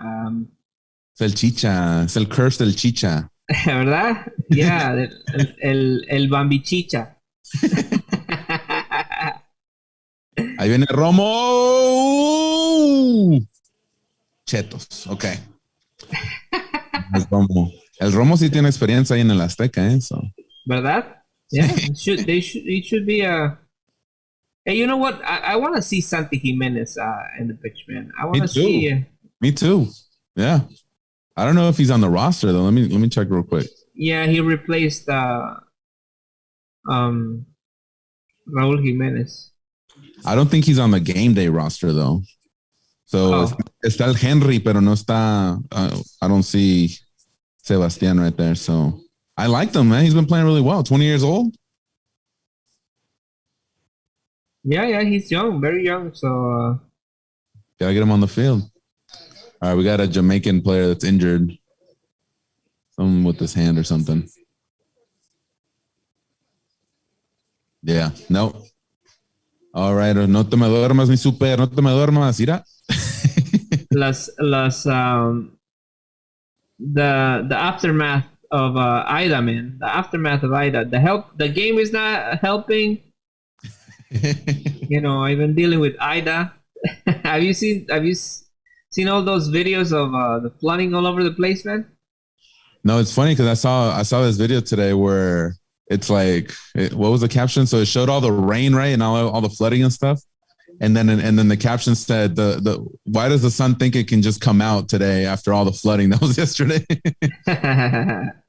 Es el chicha. Es el curse del chicha. ¿Verdad? Yeah, el Bambi chicha. Ahí viene Romo. Chetos. Ok. El Romo sí tiene experiencia ahí en el Azteca, ¿eh? So. ¿Verdad? Yeah. It should be a... Hey, you know what? I want to see Santi Jimenez in the pitch, man. I want to see... Me too. Yeah. I don't know if he's on the roster, though. Let me check real quick. Yeah, he replaced Raul Jimenez. I don't think he's on the game day roster, though. So está el Henry, pero no está... I don't see Sebastián right there. So I like him, man. He's been playing really well. 20 years old? Yeah, he's young, very young. So gotta get him on the field. All right, we got a Jamaican player that's injured. Someone with his hand or something. Yeah, no. All right, no te me duermas, mi super, no te me duermas, mira. The aftermath of Ida, man. The aftermath of Ida. The game is not helping. I've been dealing with Ida. Have you seen all those videos of the flooding all over the place, man? No, it's funny because I saw this video today where it's like, what was the caption? So it showed all the rain, right, and all the flooding and stuff, and then the caption said, "The why does the sun think it can just come out today after all the flooding that was yesterday?"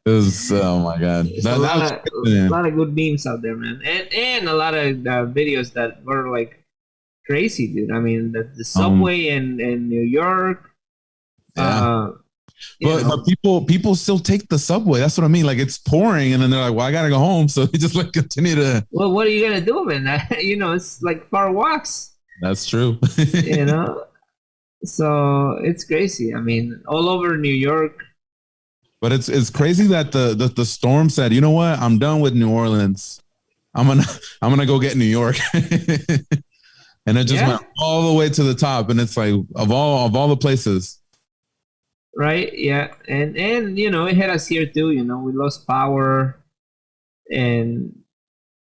It was, oh my god, a lot of good memes out there, man, and a lot of videos that were like crazy, dude. I mean, the subway in New York. Yeah. But people still take the subway. That's what I mean. Like, it's pouring, and then they're like, "Well, I gotta go home," so they just like continue to. Well, what are you gonna do, man? It's like far walks. That's true. So it's crazy. I mean, all over New York. But it's crazy that the storm said, "You know what? I'm done with New Orleans. I'm gonna go get New York." And it just went all the way to the top, and it's like of all the places. Right, yeah, and it hit us here too. We lost power, and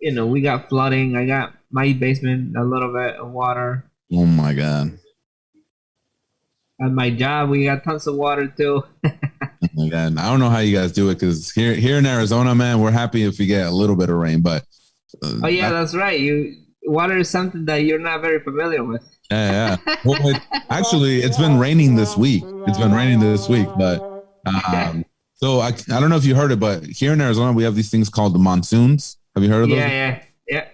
we got flooding. I got my basement a little bit of water. Oh my god! At my job, we got tons of water too. Oh my god! I don't know how you guys do it, because here in Arizona, man, we're happy if we get a little bit of rain, but oh yeah, that's right. Water is something that you're not very familiar with. Yeah. Well, actually, it's been raining this week. But so I don't know if you heard it, but here in Arizona, we have these things called the monsoons. Have you heard of those? Yeah.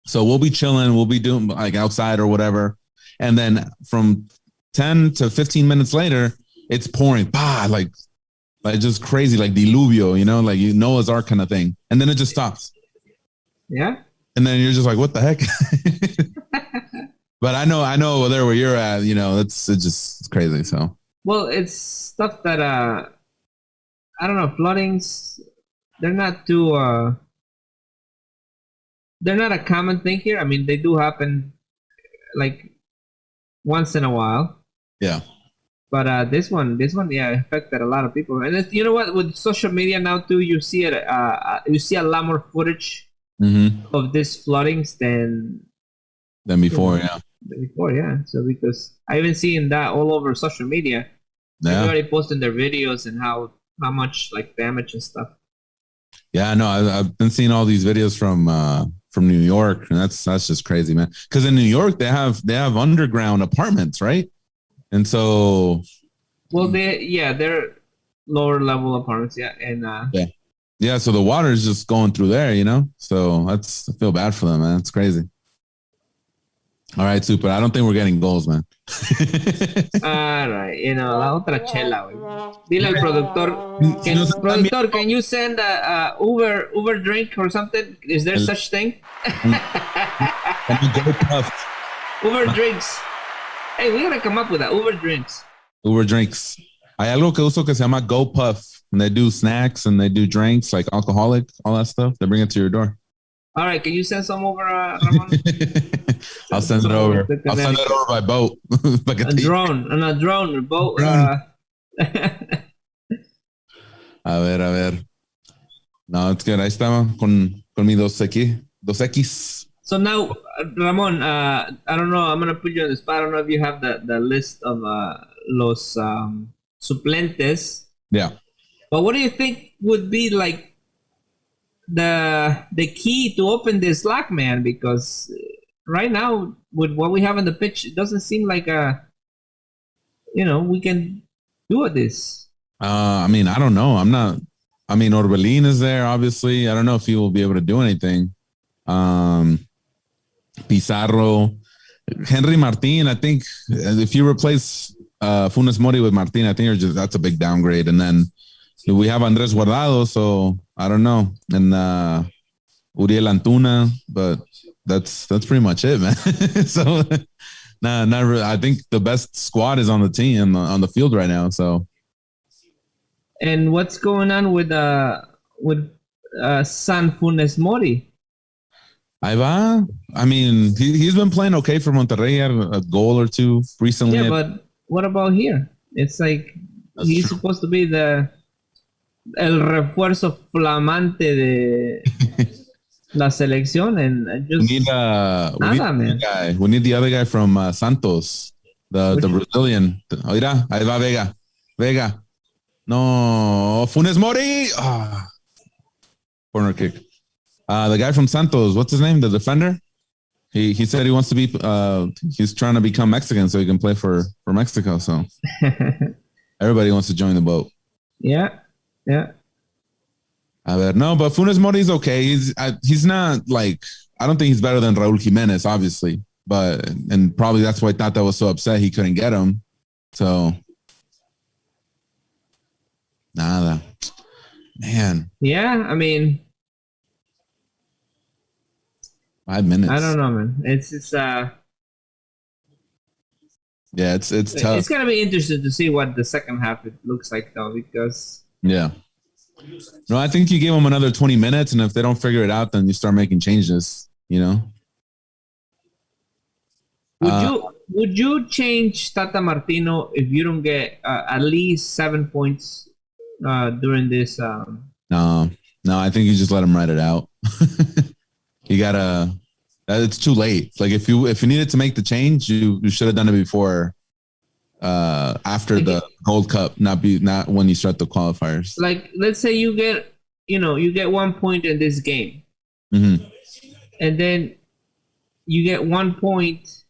So we'll be chilling. We'll be doing like outside or whatever. And then from 10 to 15 minutes later, it's pouring. Like just crazy, like diluvio, like Noah's Ark kind of thing. And then it just stops. Yeah. And then you're just like, what the heck? But I know there where you're at, it's crazy. So, well, it's stuff that, I don't know, floodings, they're not too, they're not a common thing here. I mean, they do happen like once in a while. Yeah. But this one, yeah, affected a lot of people. And you know what? With social media now too, you see it. You see a lot more footage of this floodings than before. Yeah. So because I've been seeing that all over social media. Yeah. Everybody posting their videos and how much like damage and stuff. Yeah, no, I've been seeing all these videos from New York, and that's just crazy, man. Because in New York they have underground apartments, right? And so, well, they're lower level apartments, yeah, and yeah. So the water is just going through there, So I feel bad for them, man. It's crazy. All right, super. I don't think we're getting goals, man. All right, la otra chela, güey. Dile al productor, productor, can you send a Uber drink or something? Is there such thing? Uber drinks. Hey, we gotta come up with that. Uber drinks. Uber drinks. Hay algo que uso que se llama Go Puff, and they do snacks and they do drinks like alcoholic, all that stuff. They bring it to your door. All right, can you send some over, Ramon? I'll send it over. I'll send it over by boat. A drone, boat. A ver. No, it's good. Ahí estaba con mi 2X. So now, Ramon, I don't know. I'm gonna put you on the spot. I don't know if you have the list of los suplentes. Yeah. But what do you think would be like the key to open this lock, man? Because right now, with what we have on the pitch, it doesn't seem like we can do this. I mean, I don't know. Orbelin is there, obviously. I don't know if he will be able to do anything. Pizarro, Henry Martin. I think if you replace Funes Mori with Martin, I think that's a big downgrade. And then we have Andres Guardado, so I don't know, and Uriel Antuna, but that's pretty much it, man. So, not really. I think the best squad is on the team on the field right now. So, and what's going on with San Funes Mori? Ahí va. I mean, he's been playing okay for Monterrey. He had a goal or two recently. Yeah, but what about here? It's like he's supposed to be el refuerzo flamante de la selección, and just we need the other guy from Santos, the Brazilian. Mira, ahí va Vega. No, Funes Mori. Corner kick. The guy from Santos, what's his name? The defender? He said he wants to be he's trying to become Mexican so he can play for Mexico. So everybody wants to join the boat. Yeah. A ver, no, but Funes Mori is okay. He's not like, I don't think he's better than Raul Jimenez, obviously, and probably that's why Tata was so upset he couldn't get him. So nada, man. Yeah, I mean, 5 minutes. I don't know, man. It's yeah, it's tough. It's gonna be interesting to see what the second half it looks like, though, because yeah. No, I think you give them another 20 minutes, and if they don't figure it out, then you start making changes. Would you change Tata Martino if you don't get at least 7 points during this? No, I think you just let him write it out. You gotta. It's too late. Like if you needed to make the change, you should have done it before, after the Gold Cup, not when you start the qualifiers. Like, let's say you get 1 point in this game, and then you get 1 point.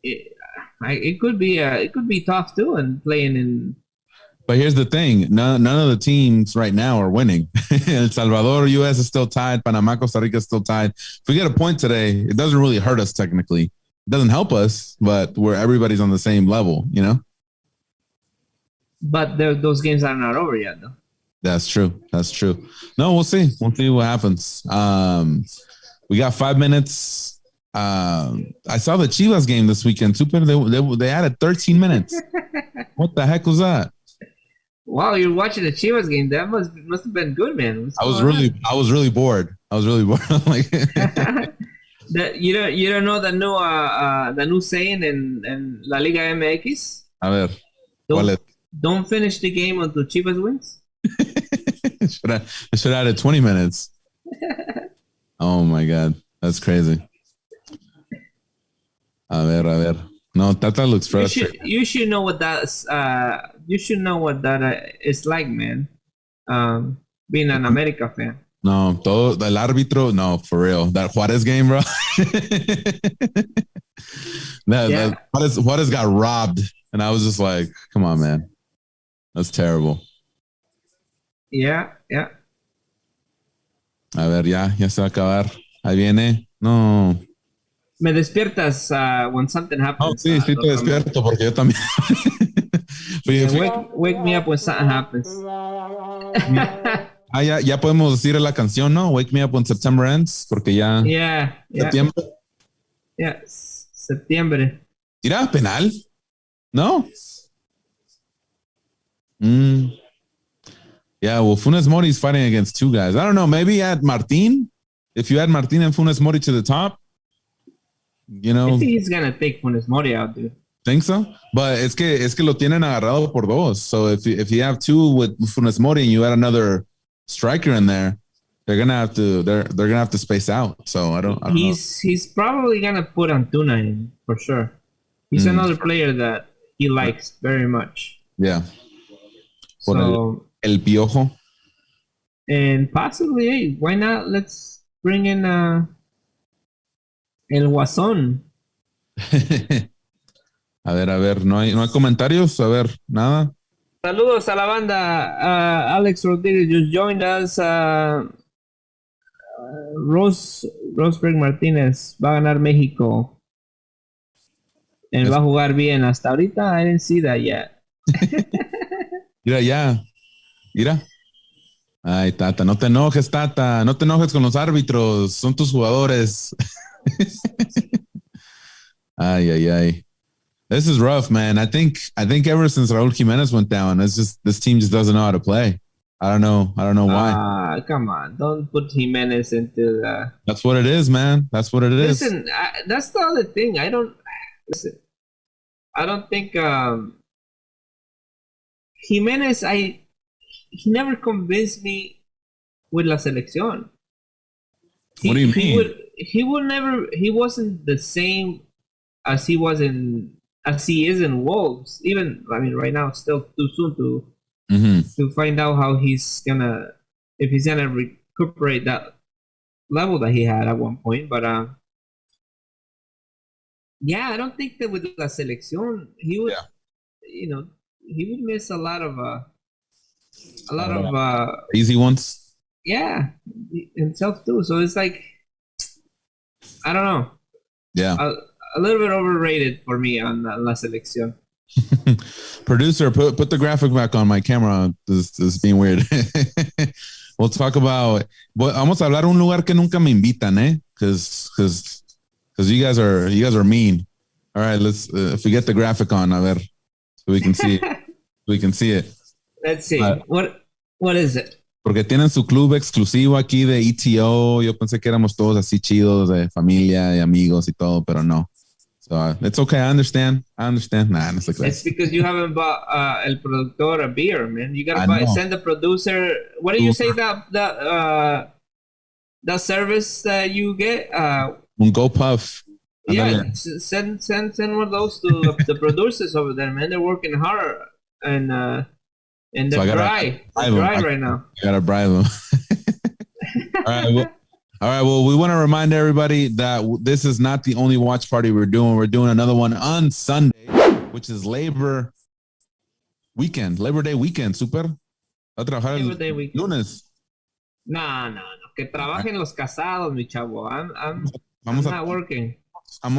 It could be tough too, and playing in. But here's the thing: none of the teams right now are winning. El Salvador, U.S. is still tied. Panama, Costa Rica is still tied. If we get a point today, it doesn't really hurt us technically. It doesn't help us, but everybody's on the same level, But those games are not over yet, though. That's true. No, we'll see. We'll see what happens. We got 5 minutes. I saw the Chivas game this weekend. Super. They added 13 minutes. What the heck was that? Wow, you're watching the Chivas game. That must have been good, man. I was really bored. I'm like, You don't know the new saying in La Liga MX? A ver, ¿cuál es? Don't finish the game until Chivas wins. should add 20 minutes. Oh my God, that's crazy. A ver. No, Tata looks frustrated. You should know what that's. You should know what that is like, man. Being an America fan. No, todo el árbitro. No, for real. That Juarez game, bro. Juarez got robbed, and I was just like, "Come on, man, that's terrible." Yeah. A ver, ya se va a acabar. Ahí viene. No. Me despiertas when something happens. Oh, sí, te despierto porque yo también. Wake me up when something happens. Ya podemos decir la canción, ¿no? Wake me up when September ends, porque ya. Yeah. Septiembre. Yeah, septiembre. ¿Tira penal? No. Yeah, well, Funes Mori is fighting against two guys. I don't know. Maybe add Martin. If you add Martin and Funes Mori to the top, you know. I think he's gonna take Funes Mori out, dude. Think so? But es que lo tienen agarrado por dos. So if you have two with Funes Mori and you add another striker in there, they're gonna have to space out. So I don't know. He's probably gonna put Antuna in for sure. He's another player that he likes very much. Yeah. So El Piojo. And possibly, hey, why not? Let's bring in El Guasón. A ver, no hay comentarios, a ver, nada. Saludos a la banda. Alex Rodriguez just joined us. Rosberg Martínez va a ganar México. Él va a jugar bien hasta ahorita. I didn't see that yet. Mira. Ay, Tata, no te enojes, Tata. No te enojes con los árbitros. Son tus jugadores. Ay. This is rough, man. I think ever since Raúl Jiménez went down, this team just doesn't know how to play. I don't know why. Come on. Don't put Jiménez into the... That's what it is, man. That's what it is. Listen, that's the other thing. I don't think Jiménez, he never convinced me with la selección. What do you mean? He wasn't the same as he is in Wolves. Even, I mean, right now it's still too soon to find out how if he's gonna recuperate that level that he had at one point. But yeah, I don't think that with la selección he would, he would miss a lot of easy ones. Yeah, himself too. So it's like, I don't know. Yeah, a little bit overrated for me on la selección. Producer, put the graphic back on. My camera is being weird. We'll talk about. Vamos a hablar un lugar que nunca me invitan, Because you guys are mean. All right, let's if we get the graphic on, a ver, so we can see it. We can see it. Let's see. What is it? Porque tienen su club exclusivo aquí de ETO. Yo pensé que éramos todos así chidos, de familia y amigos y todo, pero no. So it's okay. I understand. Nah, no sé qué. It's because you haven't bought el productor a beer, man. You gotta send the producer. What do you say that service that you get? Un Go Puff. Yeah, send one of those to the producers over there, man. They're working hard and they're dry right now. I gotta bribe them. All right. Well, we want to remind everybody that this is not the only watch party we're doing. We're doing another one on Sunday, which is Labor Day weekend. Super. Va a trabajar el lunes. No. Que trabajen los casados, mi chavo. I'm not working. I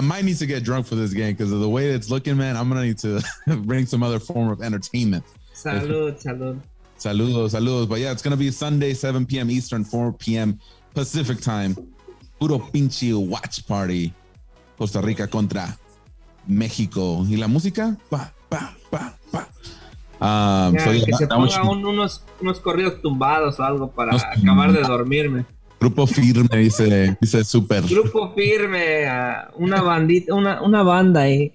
might need to get drunk for this game because of the way it's looking, man. I'm gonna need to bring some other form of entertainment. Salud. Saludos. But yeah, it's gonna be Sunday, 7 p.m. Eastern, 4 p.m. Pacific time. Puro Pinche watch party. Costa Rica contra México. ¿Y la música? Pa. Que se ponga unos corridos tumbados o algo para acabar de dormirme. Grupo Firme, dice Super. Grupo Firme, una bandita, una banda ahí.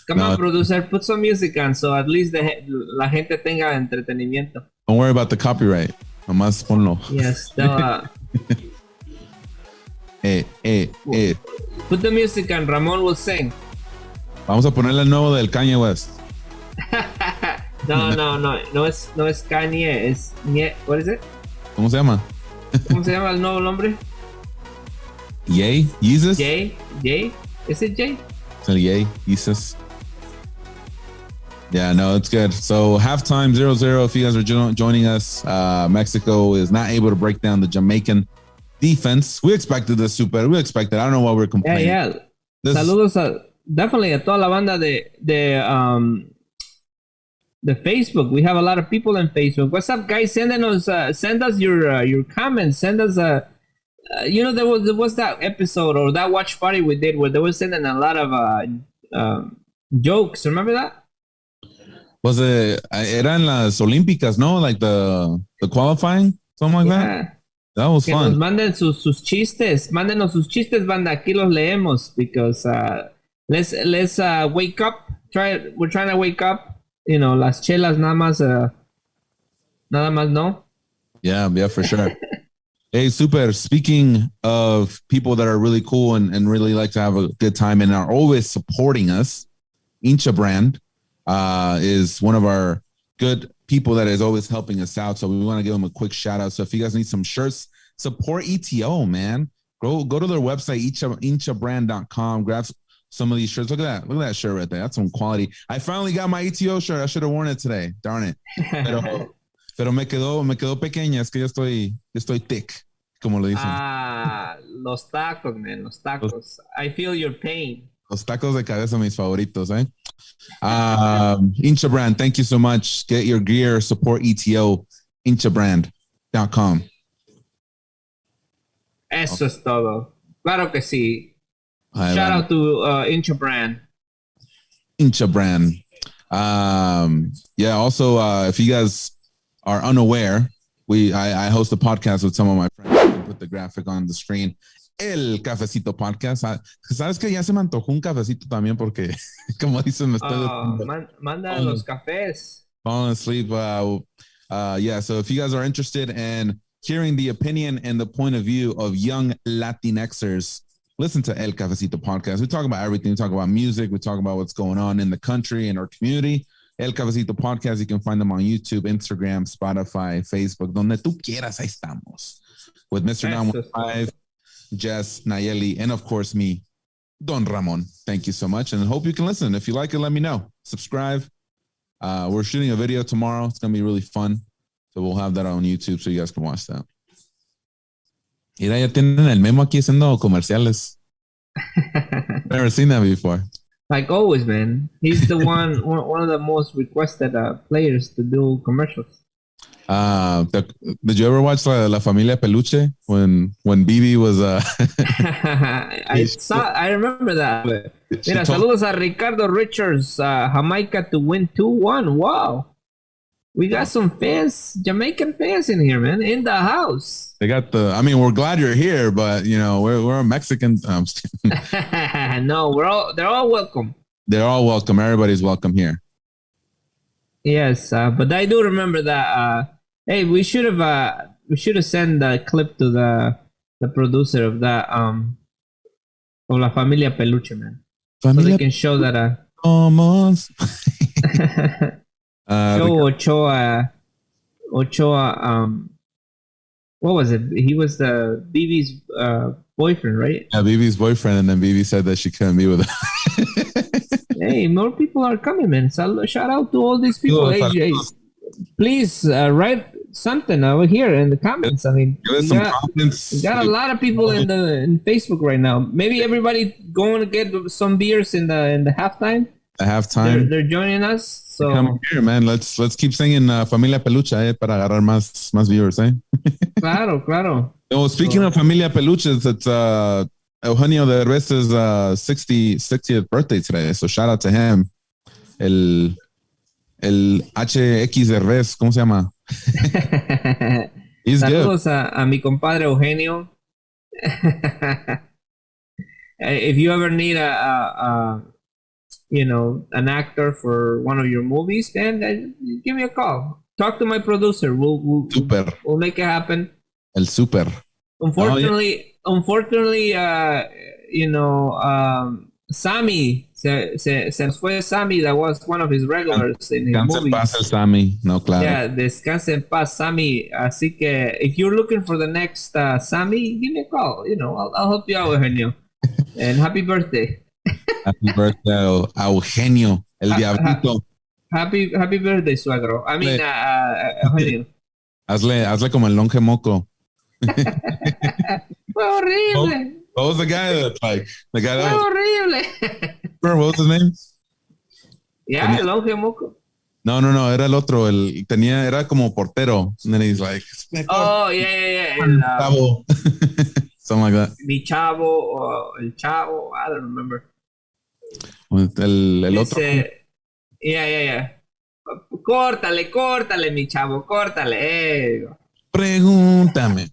Come on, producer, put some music on so at least la gente tenga entretenimiento. Don't worry about the copyright. Nomás ponlo. Yes, Put the music on, Ramon will sing. Vamos a ponerle el nuevo del Kanye West. No es Kanye, es what is it? ¿Cómo se llama? ¿Cómo se llama el nuevo nombre? Yay? Jesus? Jay? Is it Jay? It's el Yay, Jesus. Yeah, no, it's good. So halftime 0-0. If you guys are joining us, Mexico is not able to break down the Jamaican defense. We expected this, Super. We expected. I don't know why we're complaining. Yeah. Saludos definitely a toda la banda de Facebook. We have a lot of people in Facebook. What's up, guys? Send us your comments. Send us there was that episode or that watch party we did where they were sending a lot of jokes. Remember that? Was it? Era en las Olímpicas, no? Like the qualifying, something like that. That was fun. Nos manden sus chistes. Mándenos sus chistes, banda. Aquí los leemos because let's wake up. We're trying to wake up. You know, las chelas nada más no. Yeah, for sure. Hey, Super. Speaking of people that are really cool and really like to have a good time and are always supporting us, Pinche brand is one of our good people that is always helping us out. So we want to give them a quick shout out. So if you guys need some shirts, support ETO, man. Go to their website, inchabrand.com. Grab some of these shirts. Look at that shirt right there. That's some quality. I finally got my ETO shirt. I should have worn it today. Darn it. Pero me quedó pequeña. Es que yo estoy thick, como lo dicen. Los tacos, man. Los tacos. I feel your pain. Los tacos de cabeza, mis favoritos, eh? Pinche brand, thank you so much. Get your gear, support ETO, inchabrand.com. Eso es todo. Claro que sí. Shout out to Pinche brand. Pinche brand. Also, if you guys are unaware, I host a podcast with some of my friends. I can put the graphic on the screen. El Cafecito Podcast. Sabes que ya se me antojó un cafecito también porque, como dicen, me estoy... Manda los cafés. Falling asleep. So if you guys are interested in hearing the opinion and the point of view of young Latinxers, listen to El Cafecito Podcast. We talk about everything. We talk about music. We talk about what's going on in the country and our community. El Cafecito Podcast, you can find them on YouTube, Instagram, Spotify, Facebook, donde tú quieras, ahí estamos. With Mr. 915, Jess, Nayeli, and of course me, Don Ramon. Thank you so much, and hope you can listen. If you like it, let me know. Subscribe. We're shooting a video tomorrow. It's going to be really fun. So we'll have that on YouTube so you guys can watch that. Mira, ya tienen el memo aquí haciendo comerciales. Never seen that before. Like always, man. He's the one of the most requested players to do commercials. Did you ever watch La Familia Peluche when Bibi was I remember that. Mira, saludos a Ricardo Richards, Jamaica to win 2-1. Wow. We got some fans, Jamaican fans in here, man, in the house. They got we're glad you're here, but you know, we're a Mexican. No, they're all welcome. They're all welcome. Everybody's welcome here. Yes, but I do remember that. Hey, we should have sent the clip to the producer of that of La Familia Peluche, man, so they can show that. Almost. Show Ochoa. What was it? He was the BB's boyfriend, right? Yeah, BB's boyfriend, and then BB said that she couldn't be with him. Hey, more people are coming, man. Shout out to all these people. Hey, please write something over here in the comments. I mean, give us comments. We got a lot of people in Facebook right now. Maybe everybody going to get some beers in the halftime. At halftime, they're joining us. So come here, man. Let's keep singing Familia Peluche para agarrar más viewers, eh? Claro. Oh, speaking of Familia Peluche, it's Eugenio Derbez's 60th birthday today. So shout out to him. El HX Derbez, ¿cómo se llama? He's good. Saludos a mi compadre Eugenio. If you ever need an actor for one of your movies, then give me a call. Talk to my producer. We'll make it happen. El super. Unfortunately, Sammy se nos fue. Sammy, that was one of his regulars in his Descansa en movies. paz el Sammy. No, claro. Yeah, descansa en paz, Sammy. Así que if you're looking for the next Sammy, give me a call. I'll help you out, Eugenio. And happy birthday. Happy birthday a Eugenio, el diablito. Happy birthday, suegro. I mean, Eugenio. Hazle como el longe moco. Fue horrible. What was the guy that Fue horrible. What was his name? Yeah, el longe moco. No, era el otro. Era como portero. And then he's like, oh, yeah. Chavo. Something like that. Mi chavo o el chavo, I don't remember. El otro. Yeah. Córtale, mi chavo, córtale. Pregúntame.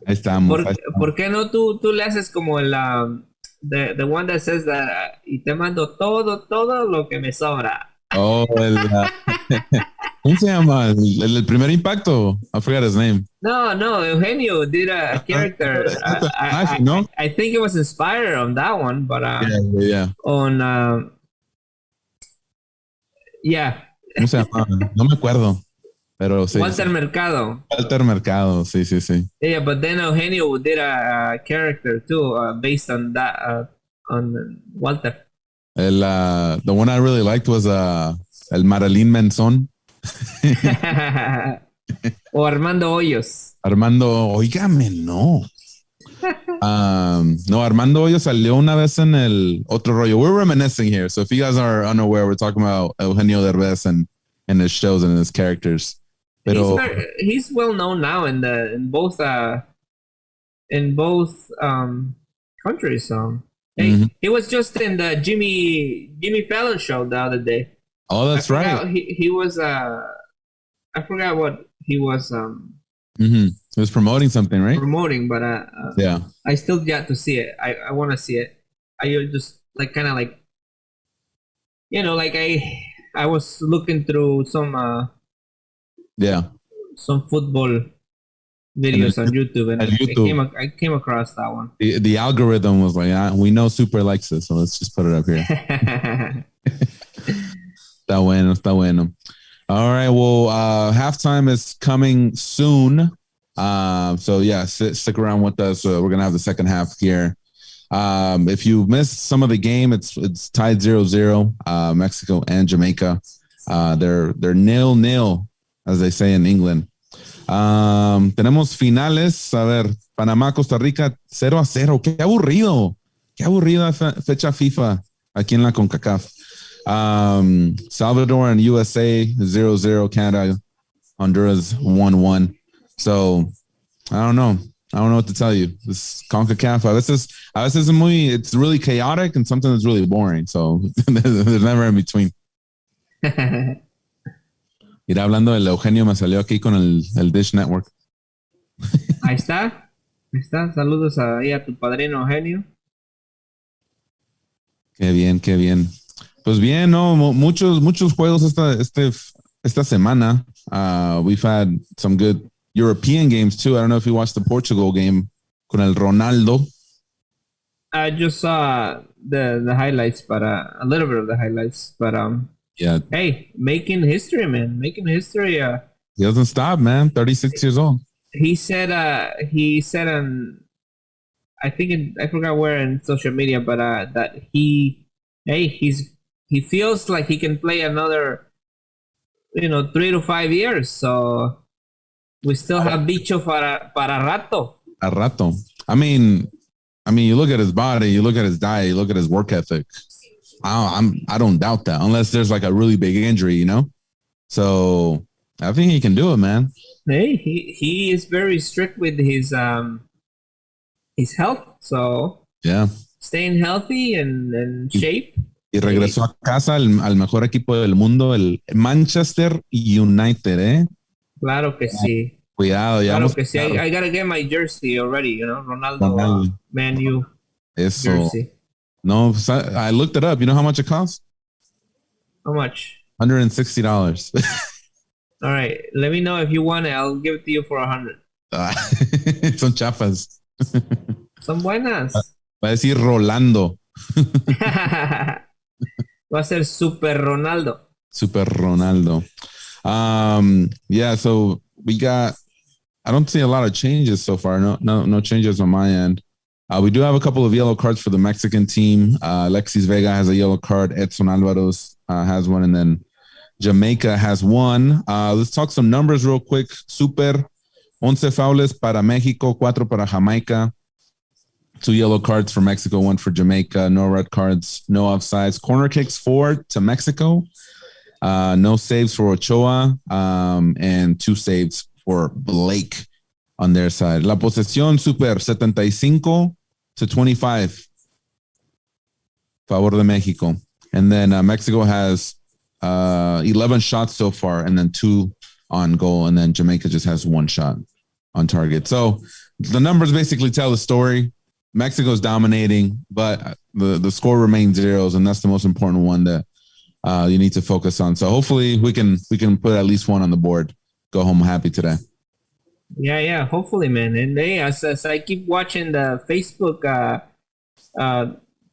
Ahí estamos. ¿Por qué no tú le haces como the one that says that y te mando todo lo que me sobra? Oh, ¿cómo se llama? El primer impacto. I forgot his name. No, Eugenio did a character. I think it was inspired on that one, but yeah. On yeah. ¿Cómo se llama? No me acuerdo. Pero sí. Walter Mercado, sí. Yeah, but then Eugenio did a character too, based on that, on Walter. The one I really liked was el Marilyn Manson. O Armando Hoyos. Oígame, no. No, Armando Hoyos salió una vez en el otro rollo. We're reminiscing here, so if you guys are unaware, we're talking about Eugenio Derbez and his shows and his characters. Pero he's well known now in both countries. So he was just in the Jimmy Fallon show the other day. Oh, that's right. He was I forgot what he was. He was promoting something, right? Promoting, but yeah. I still got to see it. I want to see it. I just kind of I was looking through some football videos on YouTube, and I came across that one. The algorithm was like, we know Super likes this, so let's just put it up here. Está bueno. All right, well, halftime is coming soon. So yeah, stick around with us. We're gonna have the second half here. If you missed some of the game, it's tied 0-0. Mexico and Jamaica. They're 0-0, as they say in England. Tenemos finales. A ver, Panamá, Costa Rica, 0-0. Qué aburrido. Qué aburrida fecha FIFA aquí en la CONCACAF. Salvador and USA 0-0. Canada, Honduras 1-1. So I don't know what to tell you. This CONCACAF, a veces it's really chaotic and sometimes it's really boring. So there's never in between. Ir hablando del Eugenio, me salió aquí con el Dish Network. Ahí está. Saludos ahí a tu padrino Eugenio. Qué bien. Pues bien, no, muchos juegos esta semana. We've had some good European games too. I don't know if you watched the Portugal game con el Ronaldo. I just saw the highlights, but a little bit of the highlights. But yeah. Hey, making history, man. Making history. He doesn't stop, man. 36 years old. He said on, I forgot where in social media, but that he feels like he can play another 3 to 5 years. So we still have bicho para rato. A rato. I mean, you look at his body, you look at his diet, you look at his work ethic. I don't doubt that, unless there's like a really big injury, So I think he can do it, man. Hey, he is very strict with his health. So yeah, staying healthy and shape. Y regresó a casa al mejor equipo del mundo, el Manchester United, ¿eh? Claro que sí. Cuidado, ya Claro vamos que sí. a I gotta get my jersey already, Ronaldo Ronaldo. Man U Eso. jersey. No, I looked it up. You know how much it costs? How much? $160. All right. Let me know if you want it. I'll give it to you for 100. Son chafas. Son buenas. Va a decir Rolando. Va a ser Super Ronaldo. Super Ronaldo. Yeah, so I don't see a lot of changes so far. No changes on my end. We do have a couple of yellow cards for the Mexican team. Alexis Vega has a yellow card. Edson Alvarez has one, and then Jamaica has one. Let's talk some numbers real quick. Super, 11 fouls para Mexico, 4 para Jamaica. 2 yellow cards for Mexico, 1 for Jamaica. No red cards, no offsides. Corner kicks 4 to Mexico. No saves for Ochoa, and 2 saves for Blake on their side. La posesión, Super, 75-25. Favor de Mexico. And then Mexico has 11 shots so far, and then 2 on goal, and then Jamaica just has 1 shot on target. So the numbers basically tell the story. Mexico's dominating, but the score remains zeros, and that's the most important one that you need to focus on. So hopefully we can put at least 1 on the board. Go home happy today. Yeah, hopefully, man. And as I keep watching the Facebook,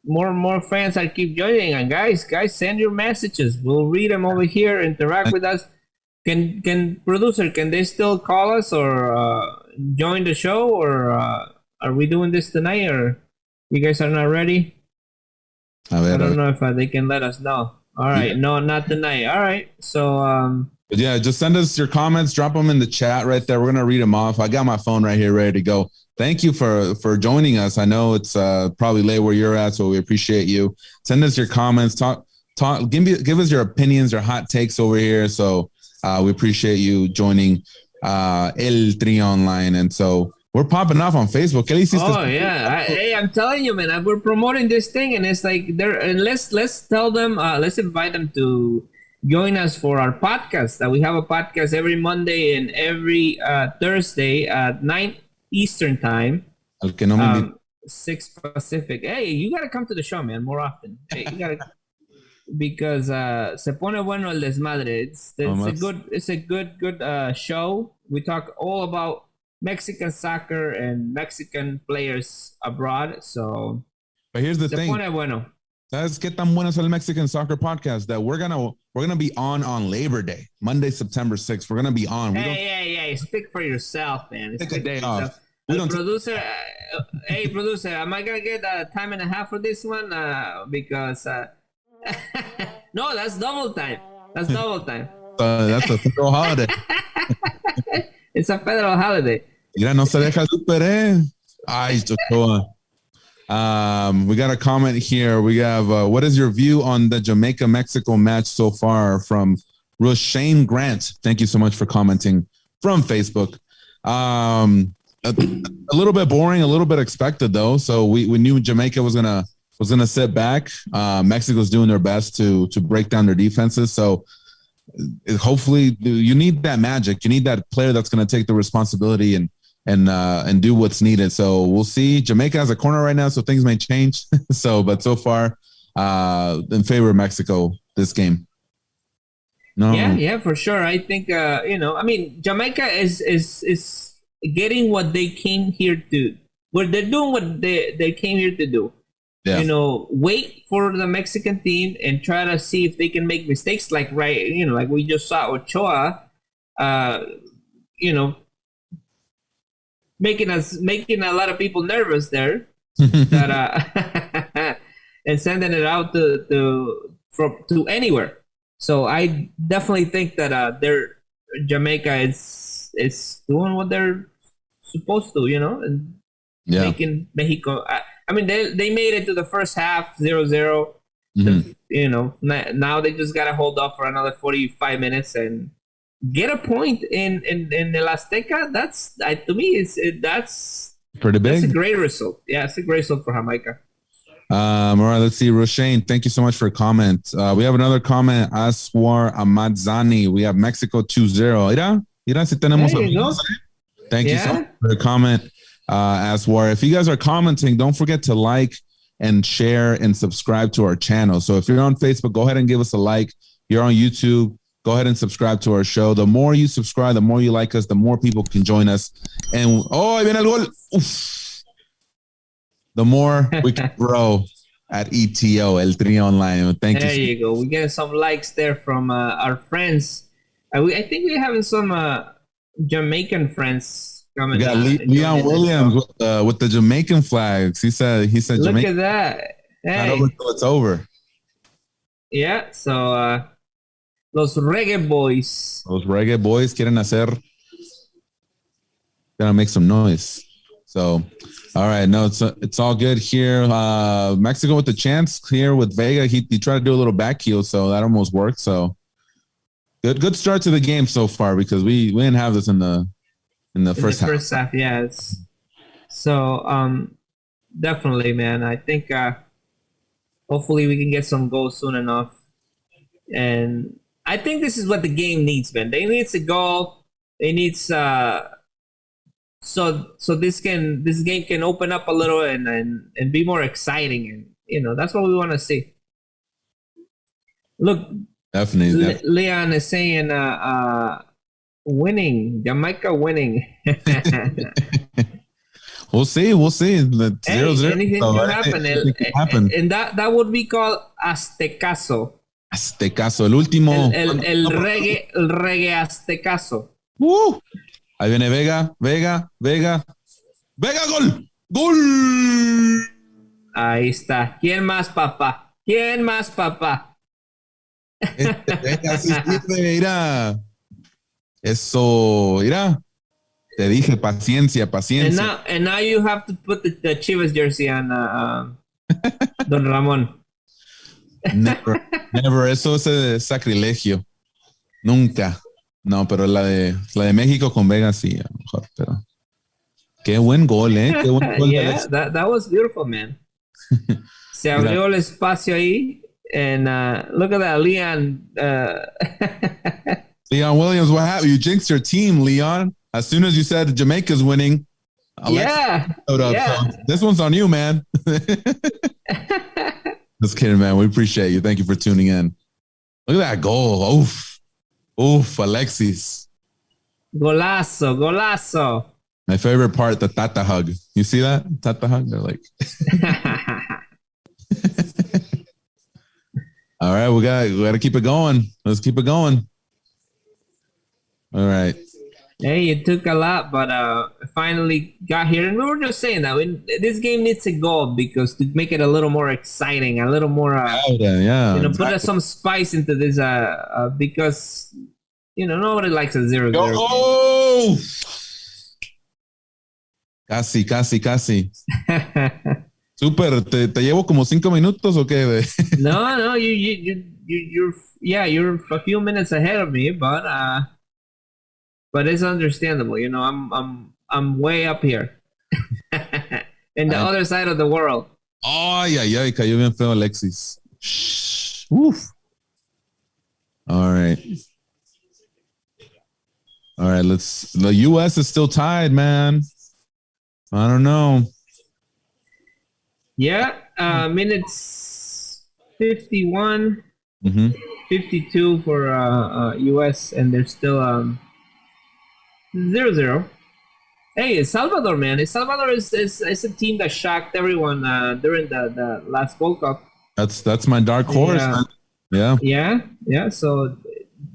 more and more fans I keep joining. And guys, send your messages. We'll read them over here. Interact with us. Can they still call us or join the show, or are we doing this tonight, or you guys are not ready? I don't know if they can let us know. All right, yeah. No, not tonight. All right, so but yeah, just send us your comments. Drop them in the chat right there. We're gonna read them off. I got my phone right here, ready to go. Thank you for joining us. I know it's probably late where you're at, so we appreciate you. Send us your comments. Talk. Give us your opinions, your hot takes over here. So we appreciate you joining El Trio Online, and so we're popping off on Facebook. Oh yeah, hey, I'm telling you, man, we're promoting this thing, and it's like and let's tell them, let's invite them to join us for our podcast. That we have a podcast every Monday and every Thursday at 9 Eastern time. 6 Pacific. Hey, you gotta come to the show, man, more often. Hey, you gotta. Because se pone bueno el desmadre. It's a good show. We talk all about Mexican soccer and Mexican players abroad. So, but here's the thing. Pone bueno. ¿Sabes qué tan bueno es el Mexican Soccer Podcast? That we're gonna be on Labor Day, Monday, September 6th. We're gonna be on. Hey, speak for yourself, man. Take a day off. Producer, hey producer, am I gonna get a time and a half for this one? Because no, that's double time. That's a federal holiday. It's a federal holiday. Mira, no se deja super, Ay, we got a comment here. We have, what is your view on the Jamaica-Mexico match so far, from Roshane Grant? Thank you so much for commenting from Facebook. A little bit boring, a little bit expected though. So we knew Jamaica was gonna sit back. Mexico's doing their best to break down their defenses. So hopefully you need that magic. You need that player that's going to take the responsibility and do what's needed. So we'll see. Jamaica has a corner right now, so things may change. But so far, in favor of Mexico this game. No. Yeah, for sure. I think Jamaica is getting what they came here to. Well, they're doing what they came here to do. Yeah. Wait for the Mexican team and try to see if they can make mistakes, like we just saw Ochoa, making a lot of people nervous there, that and sending it out to anywhere. So I definitely think that Jamaica is doing what they're supposed to, and making Mexico. I mean, they made it to the first half 0-0. Mm-hmm. Now they just gotta hold off for another 45 minutes and get a point in El Azteca. That's to me, that's pretty big. That's a great result. Yeah, it's a great result for Jamaica. All right, let's see. Roshane, thank you so much for a comment. We have another comment. Aswar Amadzani. We have Mexico 2-0. Mira, si tenemos There you amigos. go. Thank you so much for the comment, Aswar. If you guys are commenting, don't forget to like and share and subscribe to our channel. So if you're on Facebook, go ahead and give us a like. You're on YouTube, go ahead and subscribe to our show. The more you subscribe, the more you like us, the more people can join us. And, ahí viene el gol. Uf. The more we can grow at ETO, El Trio Online. Thank you. There you go. We get some likes there from our friends. I think we're having some Jamaican friends coming. We got Leon Williams with the Jamaican flags. He said Look Jamaica. at that. Hey. Not over till it's over. Yeah, so los reggae boys. Those reggae boys quieren hacer. Gonna make some noise. So, all right, no, it's all good here. Mexico with the chance here with Vega. He tried to do a little back heel, so that almost worked. So, good start to the game so far because we didn't have this in the first half. First half, yes. So, definitely, man. I think hopefully we can get some goals soon enough. And I think this is what the game needs, man. They need a goal. They need so this game can open up a little and be more exciting, and that's what we want to see. Look, Definitely. Leon is saying winning, Jamaica winning. We'll see. The 0-0. Anything can happen. And that would be called Aztecaso. Aztecaso, el último. El reggae Aztecaso. Ahí viene Vega, gol. Ahí está. ¿Quién más, papá? Vega, sí sirve, mira. Eso, mira. Te dije, paciencia. And now you have to put the Chavez jersey on Don Ramon. Never. Eso es sacrilegio. Nunca. No, pero la de México con Vega sí, a lo mejor, pero qué buen gol, ¿eh? Qué buen gol. Yeah, that was beautiful, man. Se abrió el espacio ahí, and look at that, Leon. Leon Williams, what happened? You jinxed your team, Leon. As soon as you said Jamaica's winning, Alexa showed up. Yeah. So this one's on you, man. Just kidding, man. We appreciate you. Thank you for tuning in. Look at that goal. Oof, Alexis. Golazo. My favorite part, the Tata hug. You see that? Tata hug? They're like. All right, we got to keep it going. Let's keep it going. All right. Hey, it took a lot, but finally got here. And we were just saying that this game needs a goal because to make it a little more exciting, a little more, put some spice into this because, nobody likes a 0-0. Oh! Casi. Super, ¿te llevo como 5 minutos o qué? No, you're a few minutes ahead of me, but it's understandable. I'm way up here in the other side of the world. Ay, cayó bien feo Alexis. Shh. Uf. All right, the U.S. is still tied, man. I don't know. Yeah, minutes 51, 52 for U.S. and they're still 0-0. Hey, El Salvador, man. El Salvador is a team that shocked everyone during the last World Cup. That's my dark horse, man. Yeah. So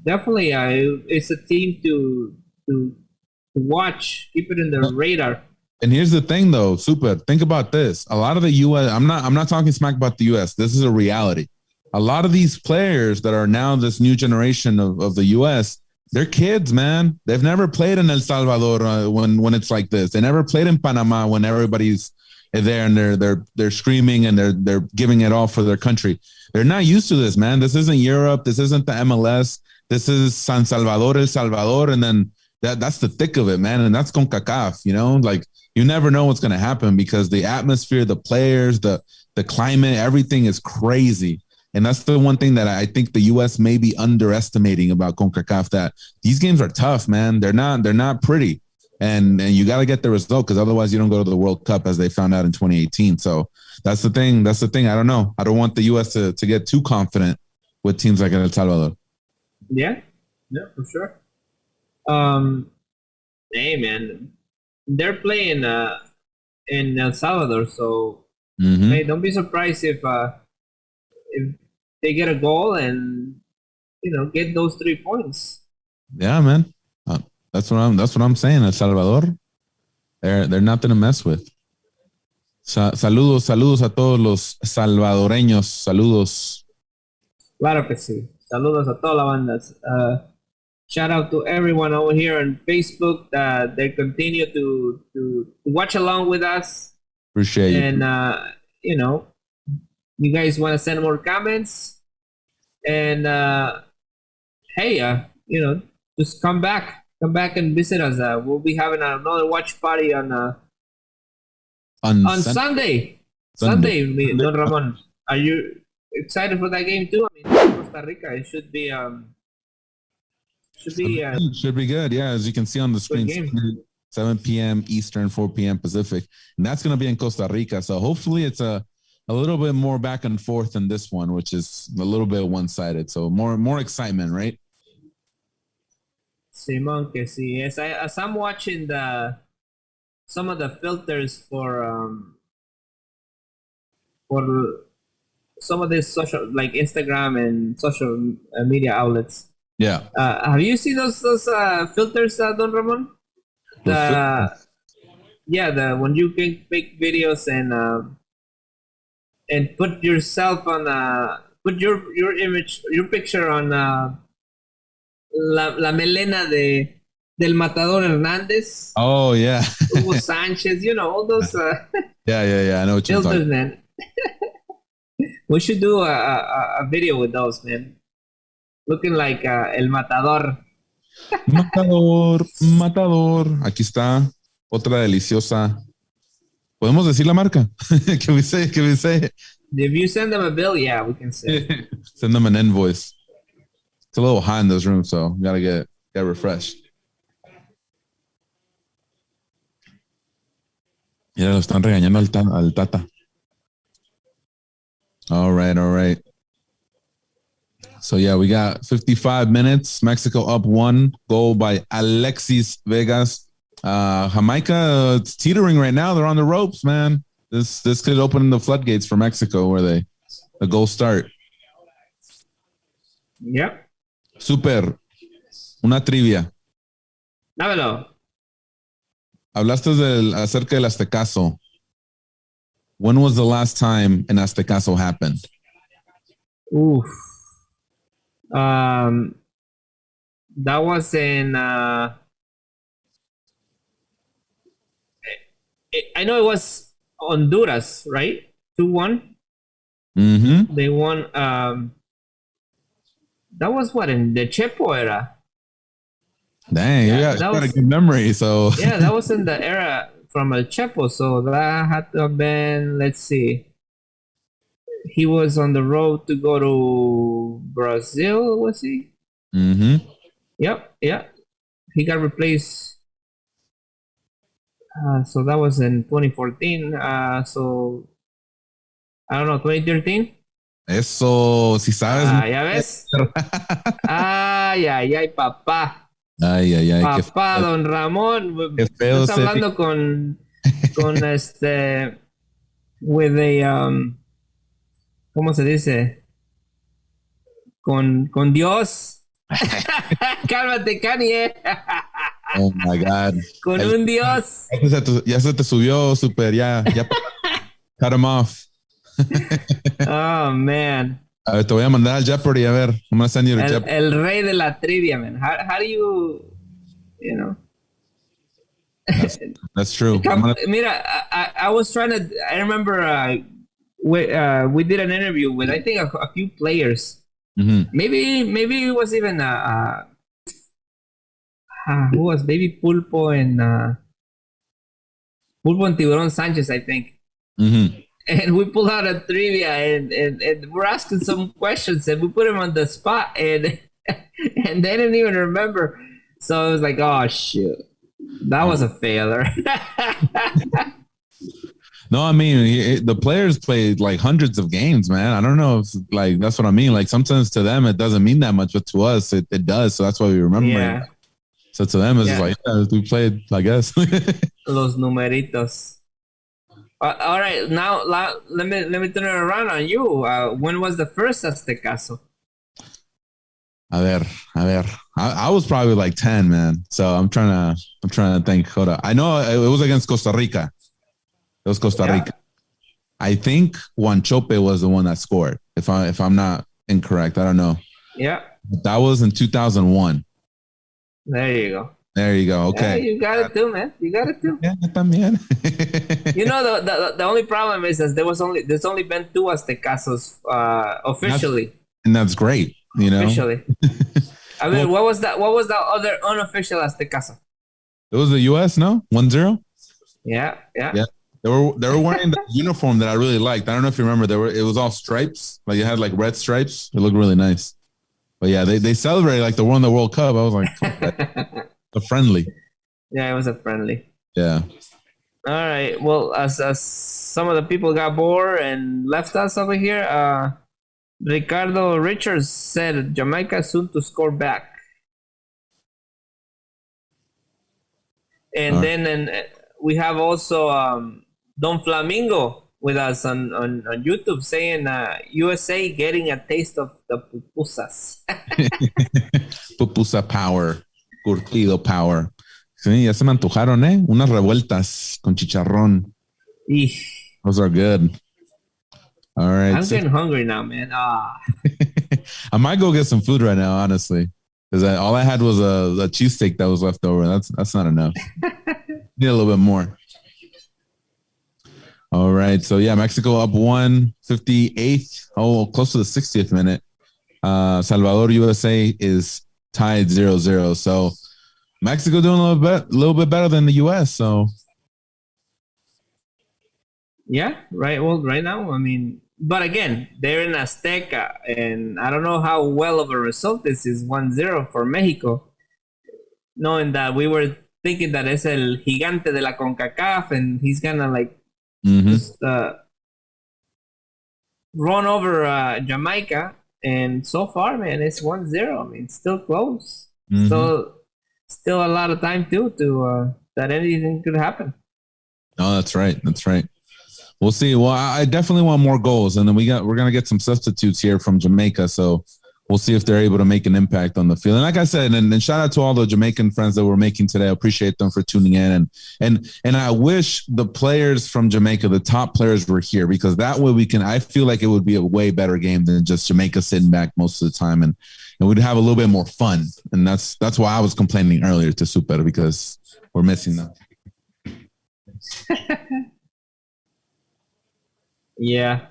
definitely, it's a team to watch. Keep it in the radar. And here's the thing, though, Super. Think about this. A lot of the U.S. I'm not talking smack about the U.S. This is a reality. A lot of these players that are now this new generation of the U.S. They're kids, man. They've never played in El Salvador when it's like this. They never played in Panama when everybody's there and they're screaming and they're giving it all for their country. They're not used to this, man. This isn't Europe. This isn't the MLS. This is San Salvador, El Salvador, and then that's the thick of it, man. And that's CONCACAF, like you never know what's going to happen because the atmosphere, the players, the climate, everything is crazy. And that's the one thing that I think the U.S. may be underestimating about CONCACAF, that these games are tough, man. They're not pretty. And you got to get the result because otherwise you don't go to the World Cup, as they found out in 2018. So that's the thing. I don't know. I don't want the U.S. to get too confident with teams like El Salvador. Yeah, for sure. Hey, man, they're playing in El Salvador, so hey, don't be surprised if they get a goal and get those 3 points. Yeah, man. That's what I'm saying. El Salvador, they're nothing to mess with. Saludos a todos los salvadoreños. Saludos. Claro que sí. Saludos a toda la banda. Shout out to everyone over here on Facebook that they continue to watch along with us. Appreciate you. And you guys want to send more comments, and hey, just come back and visit us. We'll be having another watch party on Sunday. Sunday, Don Ramon. Are you excited for that game too? I mean, Costa Rica. It should be should be good. Yeah, as you can see on the screen, 7 p.m. Eastern, 4 p.m. Pacific, and that's going to be in Costa Rica. So hopefully it's a little bit more back and forth than this one, which is a little bit one-sided. So more excitement, right? Simon, que sí. As I'm watching some of the filters for some of this social, like Instagram and social media outlets. Yeah. Have you seen those filters, Don Ramon? When you can make videos and put yourself on put your image, your picture on la melena del Matador Hernández. Oh yeah. Hugo Sanchez, all those yeah, I know what you're filters, talking. man. We should do a video with those, man. Looking like El Matador. Matador. Aquí está otra deliciosa. ¿Podemos decir la marca? Can we say? If you send them a bill, yeah, we can say. Send them an invoice. It's a little hot in this room, so you gotta get refreshed. Mira, lo están regañando al Tata. All right. So yeah, we got 55 minutes. Mexico up 1 goal by Alexis Vegas. Jamaica, it's teetering right now. They're on the ropes, man. This could open the floodgates for Mexico where the goals start. Yep. Super. Una trivia. Dámelo. Hablaste acerca del Aztecaso. When was the last time an Aztecaso happened? Oof. That was in I know it was Honduras, right? 2-1. Mm-hmm. They won. That was what, in the Chepo era. Dang, you got a good memory. So yeah, that was in the era from El Chepo. So that had to have been, let's see. He was on the road to go to Brazil, was he? Mm-hmm. Yep. He got replaced. So that was in 2014. So I don't know, 2013. Eso, si sabes. Ya ves. Ay, papá. Ay. Papá, don Ramón. Qué feo. Estás hablando con with a ¿cómo se dice? Con Dios. Cálmate, Kanye. Oh my God. Con un Dios. Ya se te subió, super. Ya. Cut him off. Oh, man. A ver, te voy a mandar al Jeopardy. A ver, I'm gonna send you to Jeopardy. El rey de la trivia, man. How do you know? That's true. Mira, I was trying to. I remember we did an interview with, I think, a few players. Mm-hmm. Maybe it was even who was Baby Pulpo and Pulpo and Tiburon Sanchez, I think. Mm-hmm. And we pulled out a trivia and we're asking some questions and we put him on the spot and and they didn't even remember. So it was like, oh shoot, that was a failure. No, I mean, the players played like hundreds of games, man. I don't know if like that's what I mean. Like sometimes to them it doesn't mean that much, but to us it does. So that's why we remember Yeah. it. So to them it's just like, yeah, we played, I guess. Los numeritos. All right, now let me turn it around on you. When was the first Aztecaso? A ver. I was probably like 10, man. So I'm trying to think. Hold up. I know it was against Costa Rica. It was Costa Rica. I think Juan Chope was the one that scored. If I'm not incorrect, I don't know. Yeah. That was in 2001. There you go. There you go. Okay. Yeah, you got it too, man. You got it too. Yeah, también. You know the only problem is that there's only been 2 Aztecasos officially. And that's great, you know. Officially. I mean, what was that other unofficial Aztecaso? It was the US, no? 1-0? Yeah. They were wearing the uniform that I really liked. I don't know if you remember. It was all stripes. Like it had like red stripes. It looked really nice. But yeah, they celebrated like they won the World Cup. I was like, a friendly. Yeah, it was a friendly. Yeah. All right. Well, as some of the people got bored and left us over here, Ricardo Richards said Jamaica soon to score back. And then we have also Don Flamingo with us on YouTube saying USA getting a taste of the pupusas. Pupusa power. Curtido power. Sí, ya se me antojaron, ¿eh? Unas revueltas con chicharrón. Eesh. Those are good. All right. I'm getting hungry now, man. I might go get some food right now, honestly. Because all I had was a cheesesteak that was left over. That's not enough. Need a little bit more. All right. So, yeah, Mexico up 158th. Oh, close to the 60th minute. Salvador, USA is tied 0-0. So, Mexico doing a little bit better than the U.S. So, yeah, right. Well, right now, I mean, but again, they're in Azteca, and I don't know how well of a result this is 1-0 for Mexico, knowing that we were thinking that it's el gigante de la CONCACAF, and he's gonna like just run over Jamaica. And so far, man, it's 1-0. I mean, still close. Still a lot of time too to that anything could happen. Oh, that's right. We'll see. Well, I definitely want more goals, and then we're gonna get some substitutes here from Jamaica. So we'll see if they're able to make an impact on the field. And like I said, and shout out to all the Jamaican friends that we're making today. I appreciate them for tuning in. And I wish the players from Jamaica, the top players, were here, because that way I feel like it would be a way better game than just Jamaica sitting back most of the time, and we'd have a little bit more fun. And that's why I was complaining earlier to Super, because we're missing them. Yeah.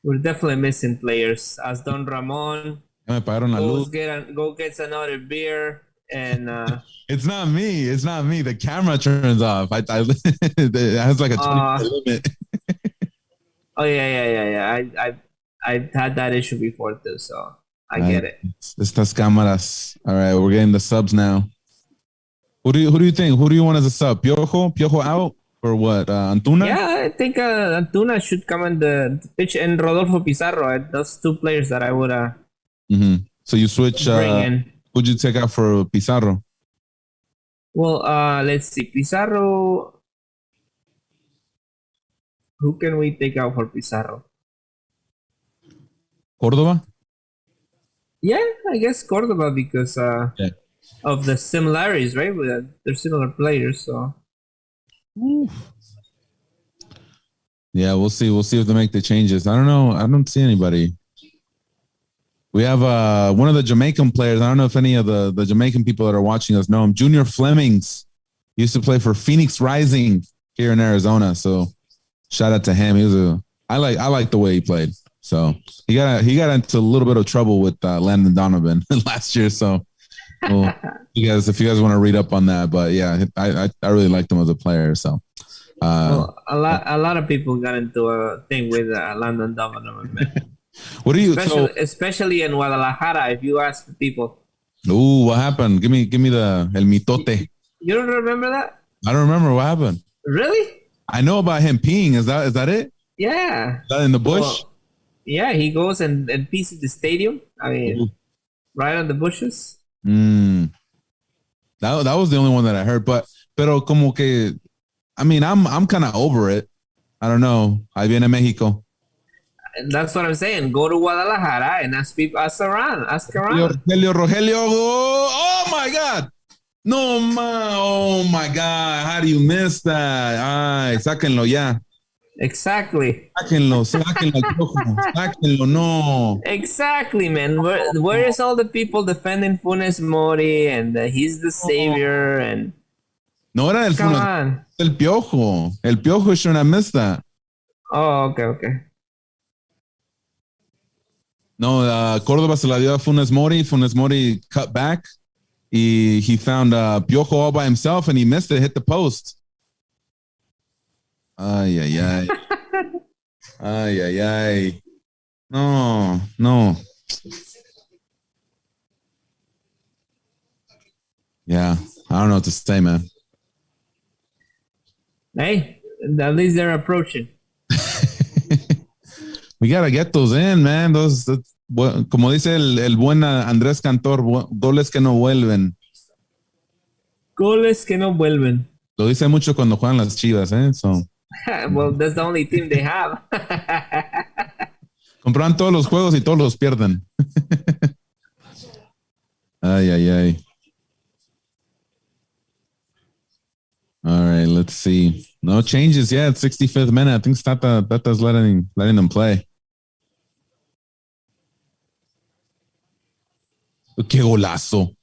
We're definitely missing players. As Don Ramon go gets another beer, and it's not me. The camera turns off. It has like a 20 limit. Oh yeah. I've had that issue before too, so I get it. Estas cámaras. All right, we're getting the subs now. Who do you think? Who do you want as a sub? Piojo out? Or what? Antuna? Yeah, I think Antuna should come in the pitch, and Rodolfo Pizarro. Those 2 players that I would So you switch. Bring in. Who'd you take out for Pizarro? Well, let's see. Pizarro. Who can we take out for Pizarro? Cordova? Yeah, I guess Cordova, because of the similarities, right? They're similar players, so. Yeah, we'll see. We'll see if they make the changes. I don't know. I don't see anybody. We have one of the Jamaican players. I don't know if any of the Jamaican people that are watching us know him. Junior Flemings used to play for Phoenix Rising here in Arizona. So shout out to him. I like the way he played. So he got into a little bit of trouble with Landon Donovan last year. So Well, if you guys want to read up on that, but yeah, I really liked him as a player. So, Well, a lot of people got into a thing with Landon Donovan, man. what do you? Especially in Guadalajara, if you ask the people. Ooh, what happened? Give me the el mitote. You don't remember that? I don't remember what happened. Really? I know about him peeing. Is that it? Yeah. Is that in the bush? Well, yeah, he goes and pees at the stadium. I mean, right on the bushes. That was the only one that I heard. Pero como que, I mean, I'm kind of over it. I don't know. Ahí viene México. And that's what I'm saying. Go to Guadalajara and ask around. Rogelio. Oh my God. No, man. Oh my God. How do you miss that? Ay, sáquenlo ya. Exactly. Sáquenlo, no. Exactly, man. Where is all the people defending Funes Mori and he's the savior and no era el Funes, el Piojo. El Piojo shouldn't have missed that. Oh, okay. No, Córdoba se la dio a Funes Mori. Funes Mori cut back. He found Piojo all by himself and he missed it, hit the post. Ay. No. Yeah, I don't know what to say, man. Hey, at least they're approaching. We gotta get those in, man. Como dice el buen Andrés Cantor, goles que no vuelven. Goles que no vuelven. Lo dice mucho cuando juegan las Chivas, ¿eh? So. Well, that's the only team they have. Compran todos los juegos y todos los pierden. Ay. All right, let's see. No changes yet. 65th minute. I think Tata's letting them play. Qué golazo.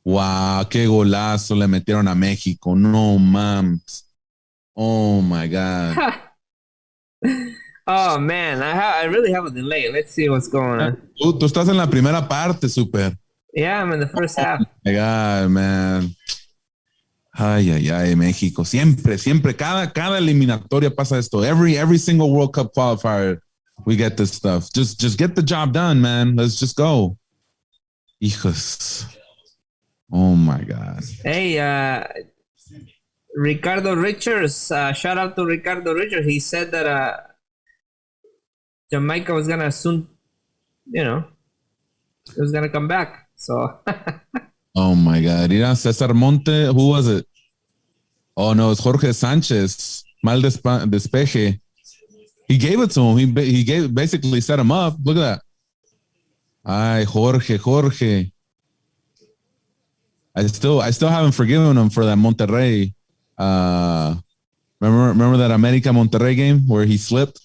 Wow, qué golazo le metieron a México. No mames. Oh my God. Oh man, I really have a delay. Let's see what's going on. Tú estás en la primera parte, super. Yeah, I'm in the first half. Oh my God, man. Ay, México. Siempre, cada eliminatoria pasa esto. Every single World Cup qualifier, we get this stuff. Just get the job done, man. Let's just go. Hijos. Oh my God. Hey, Ricardo Richards, shout out to Ricardo Richards. He said that Jamaica was gonna soon, it was gonna come back. So. Oh my God. Mira, Cesar Monte, who was it? Oh no, it's Jorge Sanchez. Mal despeje. He gave it to him. He basically set him up. Look at that. Ay, Jorge. I still haven't forgiven him for that Monterrey. Remember that America Monterrey game where he slipped?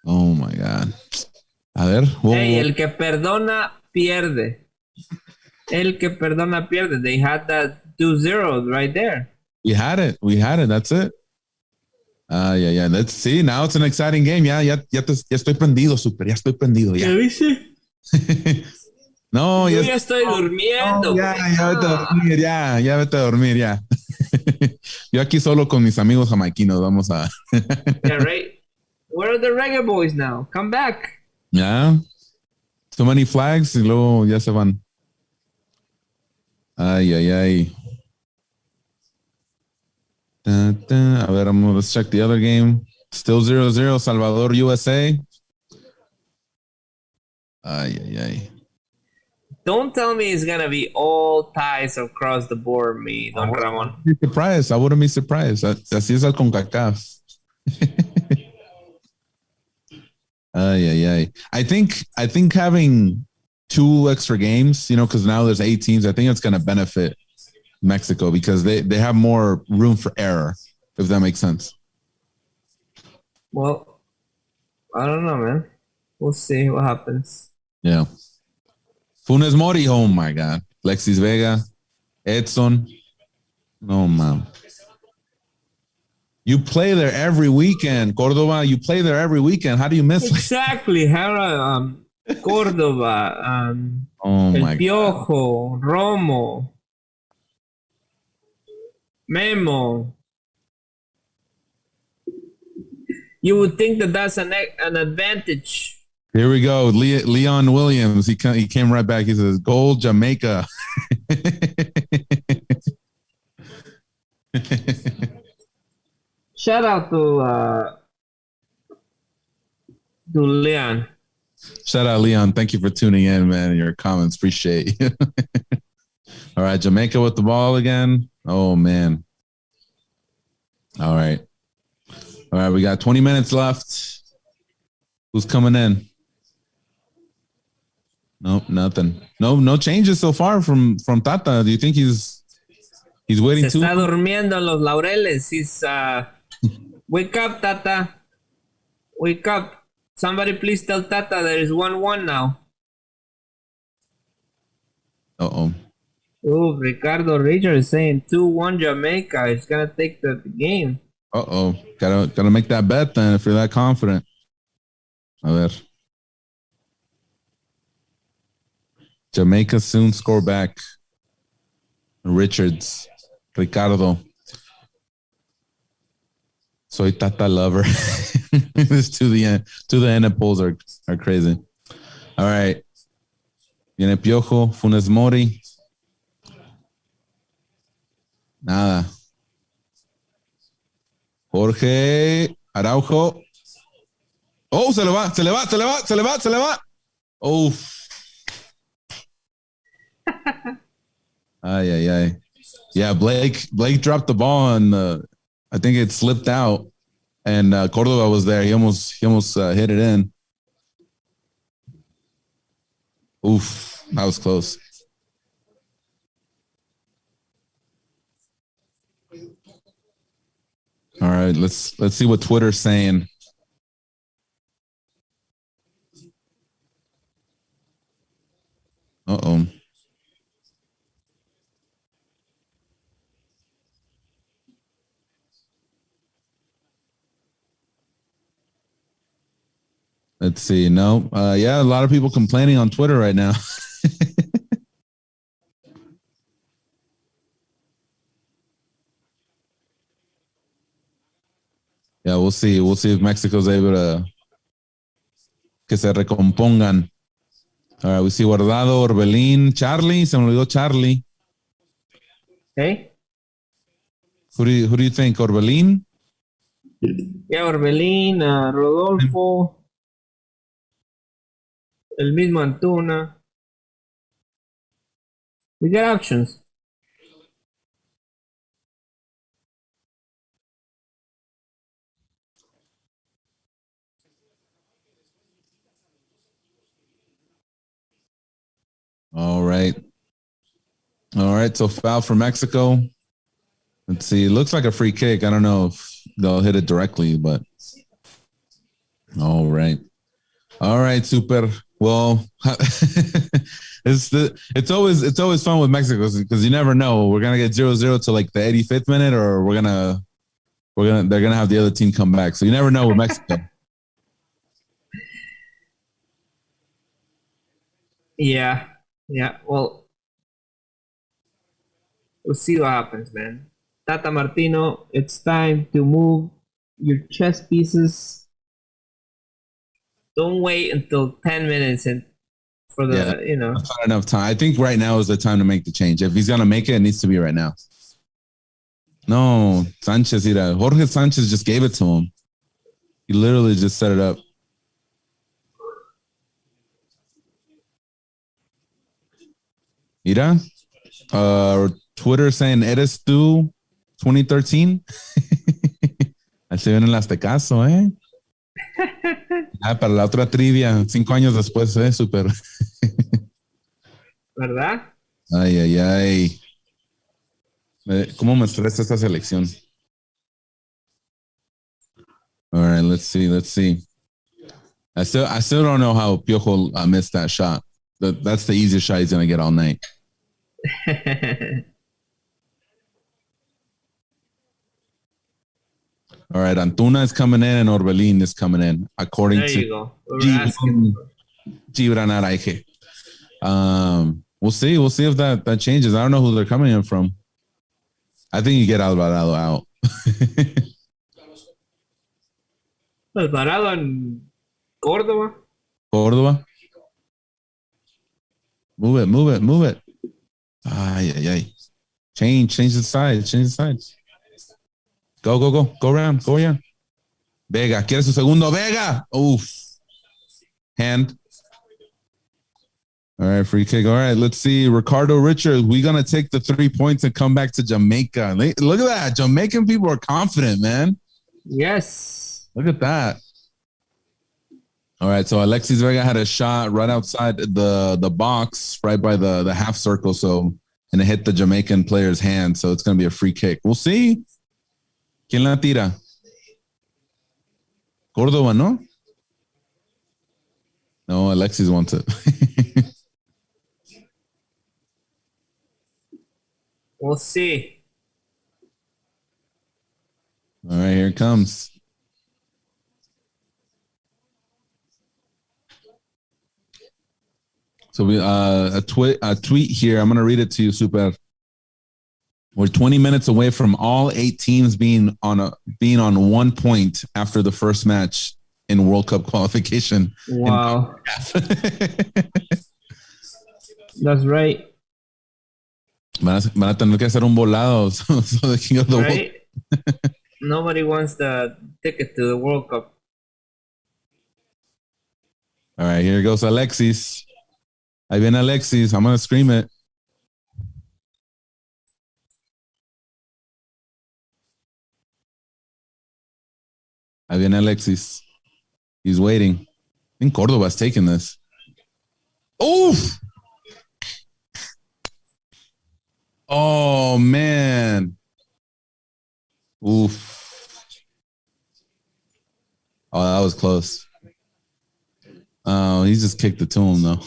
Oh my God. A ver. Hey, el que perdona pierde. El que perdona pierde. They had that 2-0 right there. We had it. That's it. Yeah. Let's see. Now it's an exciting game. Ya estoy prendido, super. Ya estoy prendido. Ya. ¿Ya viste? No, yo ya estoy durmiendo. No, ya vete a dormir, ya vete a dormir, ya. Yo aquí solo con mis amigos jamaiquinos vamos a. Yeah, right. Where are the reggae boys now? Come back. Yeah. So many flags y luego ya se van. Ay. A ver, let's check the other game. Still 0-0, Salvador, USA. Ay. Don't tell me it's gonna be all ties across the board, Don Ramon. I wouldn't be surprised. Así es el CONCACAF. Ay. I think having 2 extra games, because now there's 8 teams, I think it's gonna benefit Mexico because they have more room for error, if that makes sense. Well, I don't know, man. We'll see what happens. Yeah. Funes Mori, oh my God. Lexis Vega, Edson. Oh, man. You play there every weekend, Córdoba. You play there every weekend. How do you miss it? Exactly. How Córdoba, Oh El my God. Piojo, Romo, Memo. You would think that that's an advantage. Here we go. Leon Williams. He came right back. He says, "Gold Jamaica." Shout out to Leon. Shout out, Leon. Thank you for tuning in, man. Your comments. Appreciate you. All right. Jamaica with the ball again. Oh, man. All right. All right. We got 20 minutes left. Who's coming in? Nope, nothing. No changes so far from Tata. Do you think he's waiting Se too? está durmiendo en los laureles. He's wake up, Tata. Wake up. Somebody please tell Tata there is 1-1 now. Uh-oh. Oh, Ricardo Richards is saying 2-1 Jamaica. It's gonna take the game. Uh-oh. Gotta make that bet then if you're that confident. A ver. Jamaica soon score back. Richards. Ricardo. Soy Tata lover. This to the end polls are crazy. All right. Viene Piojo, Funes Mori. Nada. Jorge Araujo. Oh, se le va. Oh. Ay. Yeah, Blake dropped the ball and I think it slipped out, and Cordova was there. He almost hit it in. Oof, that was close. All right, let's see what Twitter's saying. Uh-oh. Let's see. No. Yeah, a lot of people complaining on Twitter right now. Yeah, we'll see. We'll see if Mexico's able to que se recompongan. All right, we see Guardado, Orbelín, Charlie. Se me olvidó Charlie. Hey? Who do you think? Orbelín? Yeah, Orbelín, Rodolfo, el mismo Antuna. We got options. All right. So foul for Mexico. Let's see. It looks like a free kick. I don't know if they'll hit it directly, but all right. Super. Well, it's always fun with Mexico because you never know. We're gonna get 0-0 to like the 85th minute, or they're gonna have the other team come back. So you never know with Mexico. Yeah. Well, we'll see what happens, man. Tata Martino, it's time to move your chess pieces. Don't wait until 10 minutes and for the, That's not enough time. I think right now is the time to make the change. If he's gonna make it, it needs to be right now. No, Sanchez, Jorge Sanchez just gave it to him. He literally just set it up. Mira, Twitter saying eres tú 2013. Así vienen las de caso, ¿eh? Para la otra trivia, 5 años después, súper. ¿Verdad? Ay. ¿Cómo me estresa esta selección? All right, let's see. I still don't know how Piojo missed that shot. That's the easiest shot he's going to get all night. All right, Antuna is coming in and Orbelín is coming in. According there to you go. Gibran Araige. We'll see. We'll see if that changes. I don't know who they're coming in from. I think you get Alvarado out. Alvarado en Córdoba. Córdoba. Move it. Ay. Change the sides. Go around. Vega, quiere su segundo. Vega. Oof. Hand. All right, free kick. All right, let's see. Ricardo Richards, we're going to take the 3 points and come back to Jamaica. Look at that. Jamaican people are confident, man. Yes. Look at that. All right, so Alexis Vega had a shot right outside the box, right by the half circle. And it hit the Jamaican player's hand. So it's going to be a free kick. We'll see. ¿Quién la tira? Córdoba, ¿no? No, Alexis wants it. We'll see. All right, here it comes. So we a tweet here. I'm gonna read it to you, Super. We're 20 minutes away from all 8 teams being on 1 point after the first match in World Cup qualification. Wow. That's right. Van a tener que hacer un volado so they can go to the Right? Nobody wants the ticket to the World Cup. All right, here goes Alexis. Ahí viene Alexis. I'm going to scream it. Ahí viene Alexis. He's waiting. I think Cordoba's taking this. Oof! Oh, man. Oof. Oh, that was close. Oh, he just kicked it to him, though.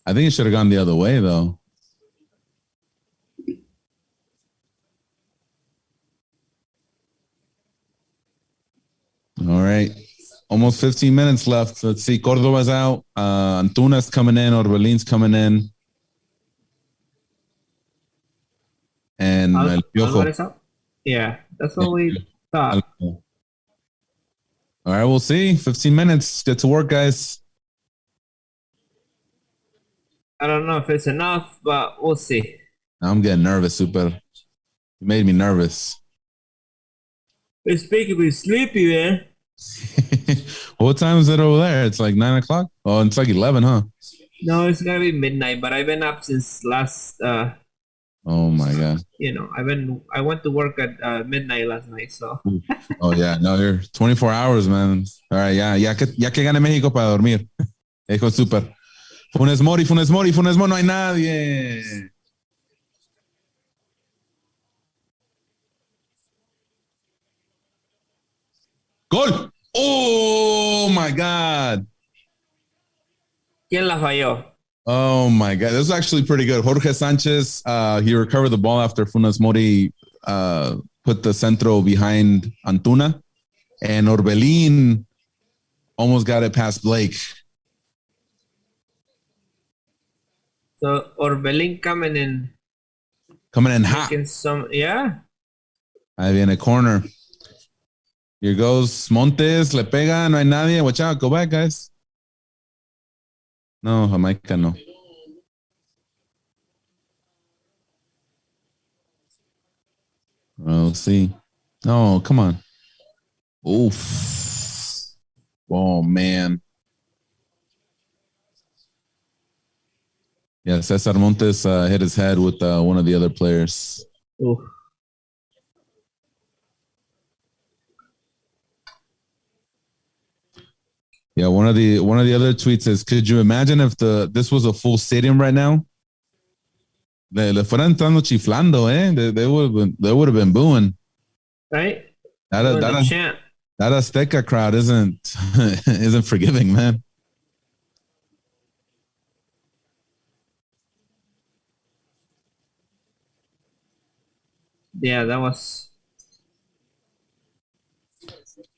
I think it should have gone the other way, though. All right. Almost 15 minutes left. Let's see. Cordoba's out. Antuna's coming in. Orbelin's coming in. And El Piojo. Yeah, that's what we thought. All right, we'll see. 15 minutes. Get to work, guys. I don't know if it's enough, but we'll see. I'm getting nervous, Super. You made me nervous. It's making me sleepy, man. What time is it over there? It's like 9 o'clock? Oh, it's like 11, huh? No, it's gonna be midnight, but I've been up since last Oh my God. You know, I went to work at midnight last night, so. Oh yeah, no, you're 24 hours, man. All right, ya que gane México para dormir. Dijo Super. Funes Mori, no hay nadie. Gol. Oh my God. ¿Quién la falló? Oh my God. This was actually pretty good. Jorge Sanchez, he recovered the ball after Funes Mori put the centro behind Antuna. And Orbelin almost got it past Blake. So Orbelin coming in hot. Yeah. Ahí viene corner. Here goes Montes, le pega, no hay nadie. Watch out, go back, guys. No, Jamaica no. We'll see. Oh, come on. Oof. Oh, man. Yeah, Cesar Montes hit his head with one of the other players. Oof. Yeah, one of the other tweets is, could you imagine if this was a full stadium right now? Le fueran entrando chiflando, eh? They would have been booing. Right? That Azteca crowd isn't forgiving, man. Yeah, that was.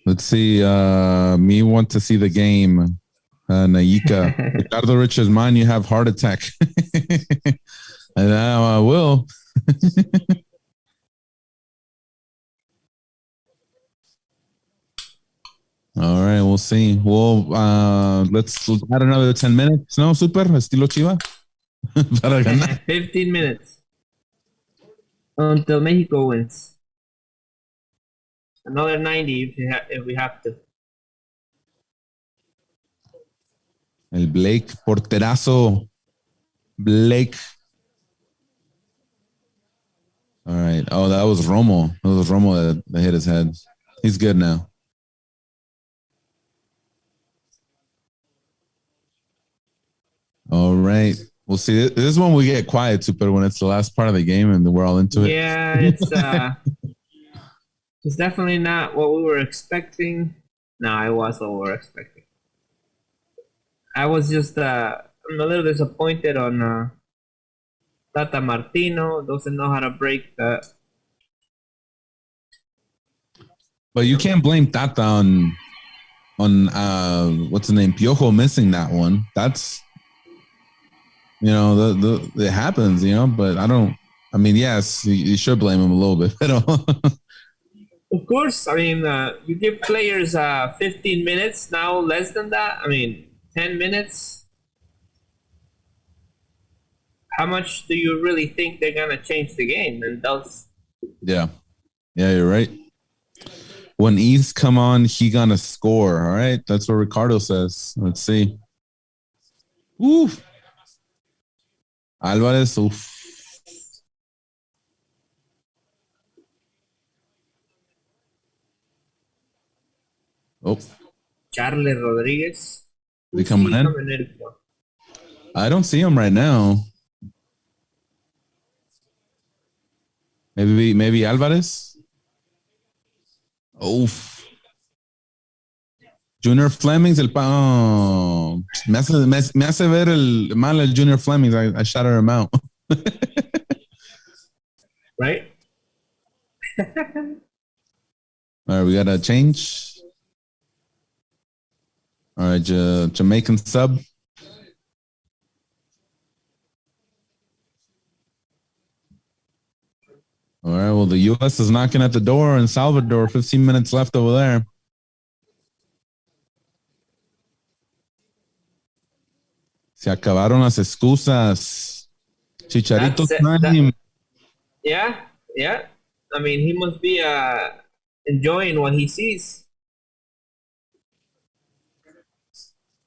Let's see. Me want to see the game. Naika. Ricardo Richards, mine, you have heart attack. And now I will. All right, we'll see. Let's add another 10 minutes. No, super, estilo Chiva. Para ganar. 15 minutes. Until Mexico wins. Another 90 if we have to. El Blake, porterazo. Blake. All right. Oh, that was Romo. That was Romo that hit his head. He's good now. All right. We'll see. This is when we get quiet, Super, when it's the last part of the game and we're all into it. Yeah, it's definitely not what we were expecting. No, it was what we were expecting. I was just I'm a little disappointed on Tata Martino. Doesn't know how to break the. But you can't blame Tata on what's the name? Piojo missing that one. That's, you know, it happens, you know, but I mean, yes, you should blame him a little bit. Of course, I mean, you give players 15 minutes, now less than that. I mean, 10 minutes. How much do you really think they're going to change the game? And those. Yeah, you're right. When East come on, he gonna score. All right, that's what Ricardo says. Let's see. Oof. Alvarez. Oof. Oh. Charlie Rodriguez. They coming in? I don't see him right now. Maybe Alvarez. Oof. Junior Flemings, me hace ver mal el Junior Flemings. I shouted him out. Right? All right, we got to change. All right, Jamaican sub. All right, well, the U.S. is knocking at the door in Salvador. 15 minutes left over there. Se acabaron las excusas. Chicharito time. Yeah. I mean, he must be enjoying what he sees.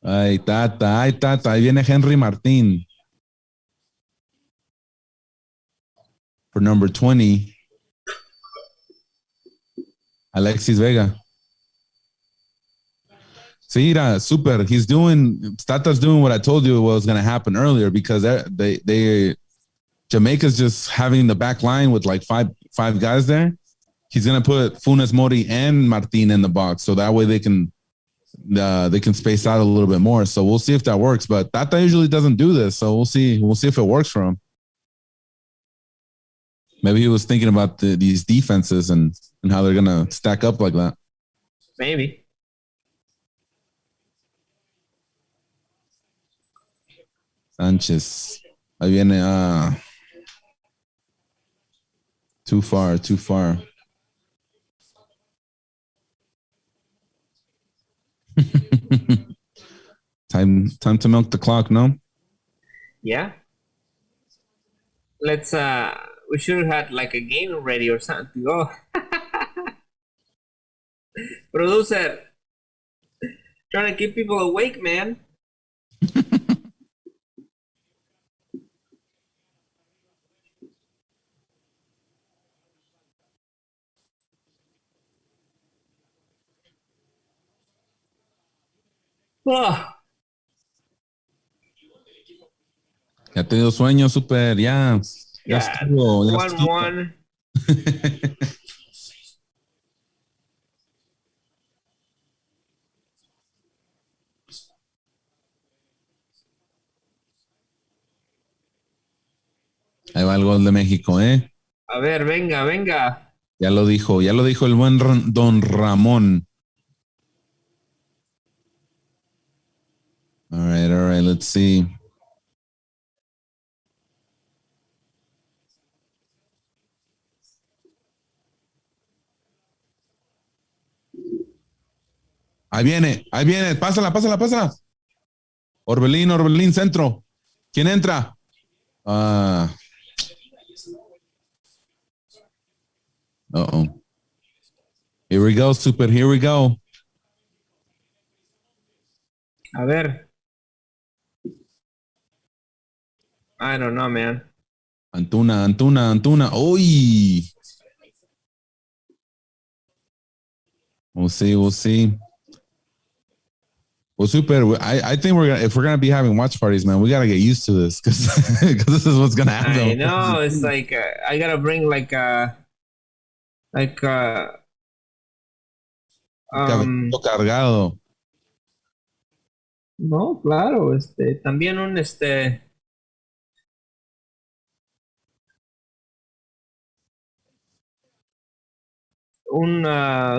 Ay, tata. Ahí viene Henry Martín. For number 20. Alexis Vega. See, super. Tata's doing what I told you was going to happen earlier, because Jamaica's just having the back line with like five guys there. He's going to put Funes Mori and Martin in the box, so that way they can space out a little bit more. So we'll see if that works. But Tata usually doesn't do this, so we'll see. We'll see if it works for him. Maybe he was thinking about these defenses and how they're going to stack up like that. Maybe. Sanchez. Ahí viene. Too far. Time to milk the clock, no? Yeah. Let's we should have had like a game ready or something to go. Producer, trying to keep people awake, man. Oh. Ya te dio sueño, super, ya estuvo. 1-1. Ahí va el gol de México, ¿eh? A ver, venga. Ya lo dijo el buen Don Ramón. All right. Let's see. Ahí viene. Pásala. Orbelín, centro. ¿Quién entra? Uh-oh. Here we go, Super. Here we go. A ver. I don't know, man. Antuna. Uy. We'll see. Well, Super, I think if we're gonna be having watch parties, man, we gotta get used to this because this is what's gonna happen. I know. It's like I gotta bring like cargado. no, claro, también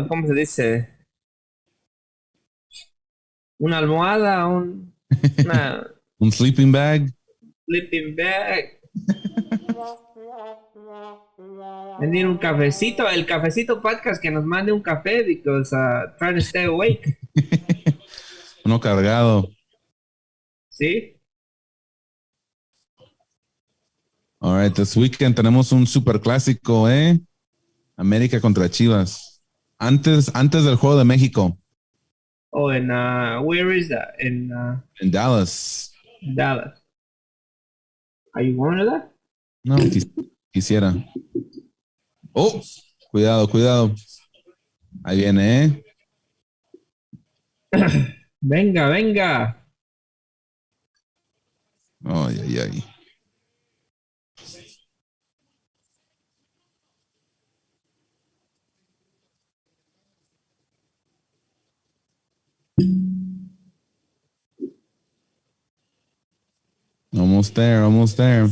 ¿cómo se dice? Una almohada, una Un sleeping bag. sleeping bag. Venir un cafecito, el cafecito podcast que nos mande un café because trying to stay awake. Uno cargado. ¿Sí? All right, this weekend tenemos un super clásico, América contra Chivas. Antes del juego de México. Oh, where is that? In Dallas. Dallas. Are you going to that? No, quisiera. Oh, cuidado. Ahí viene, Venga. Ay. Almost there.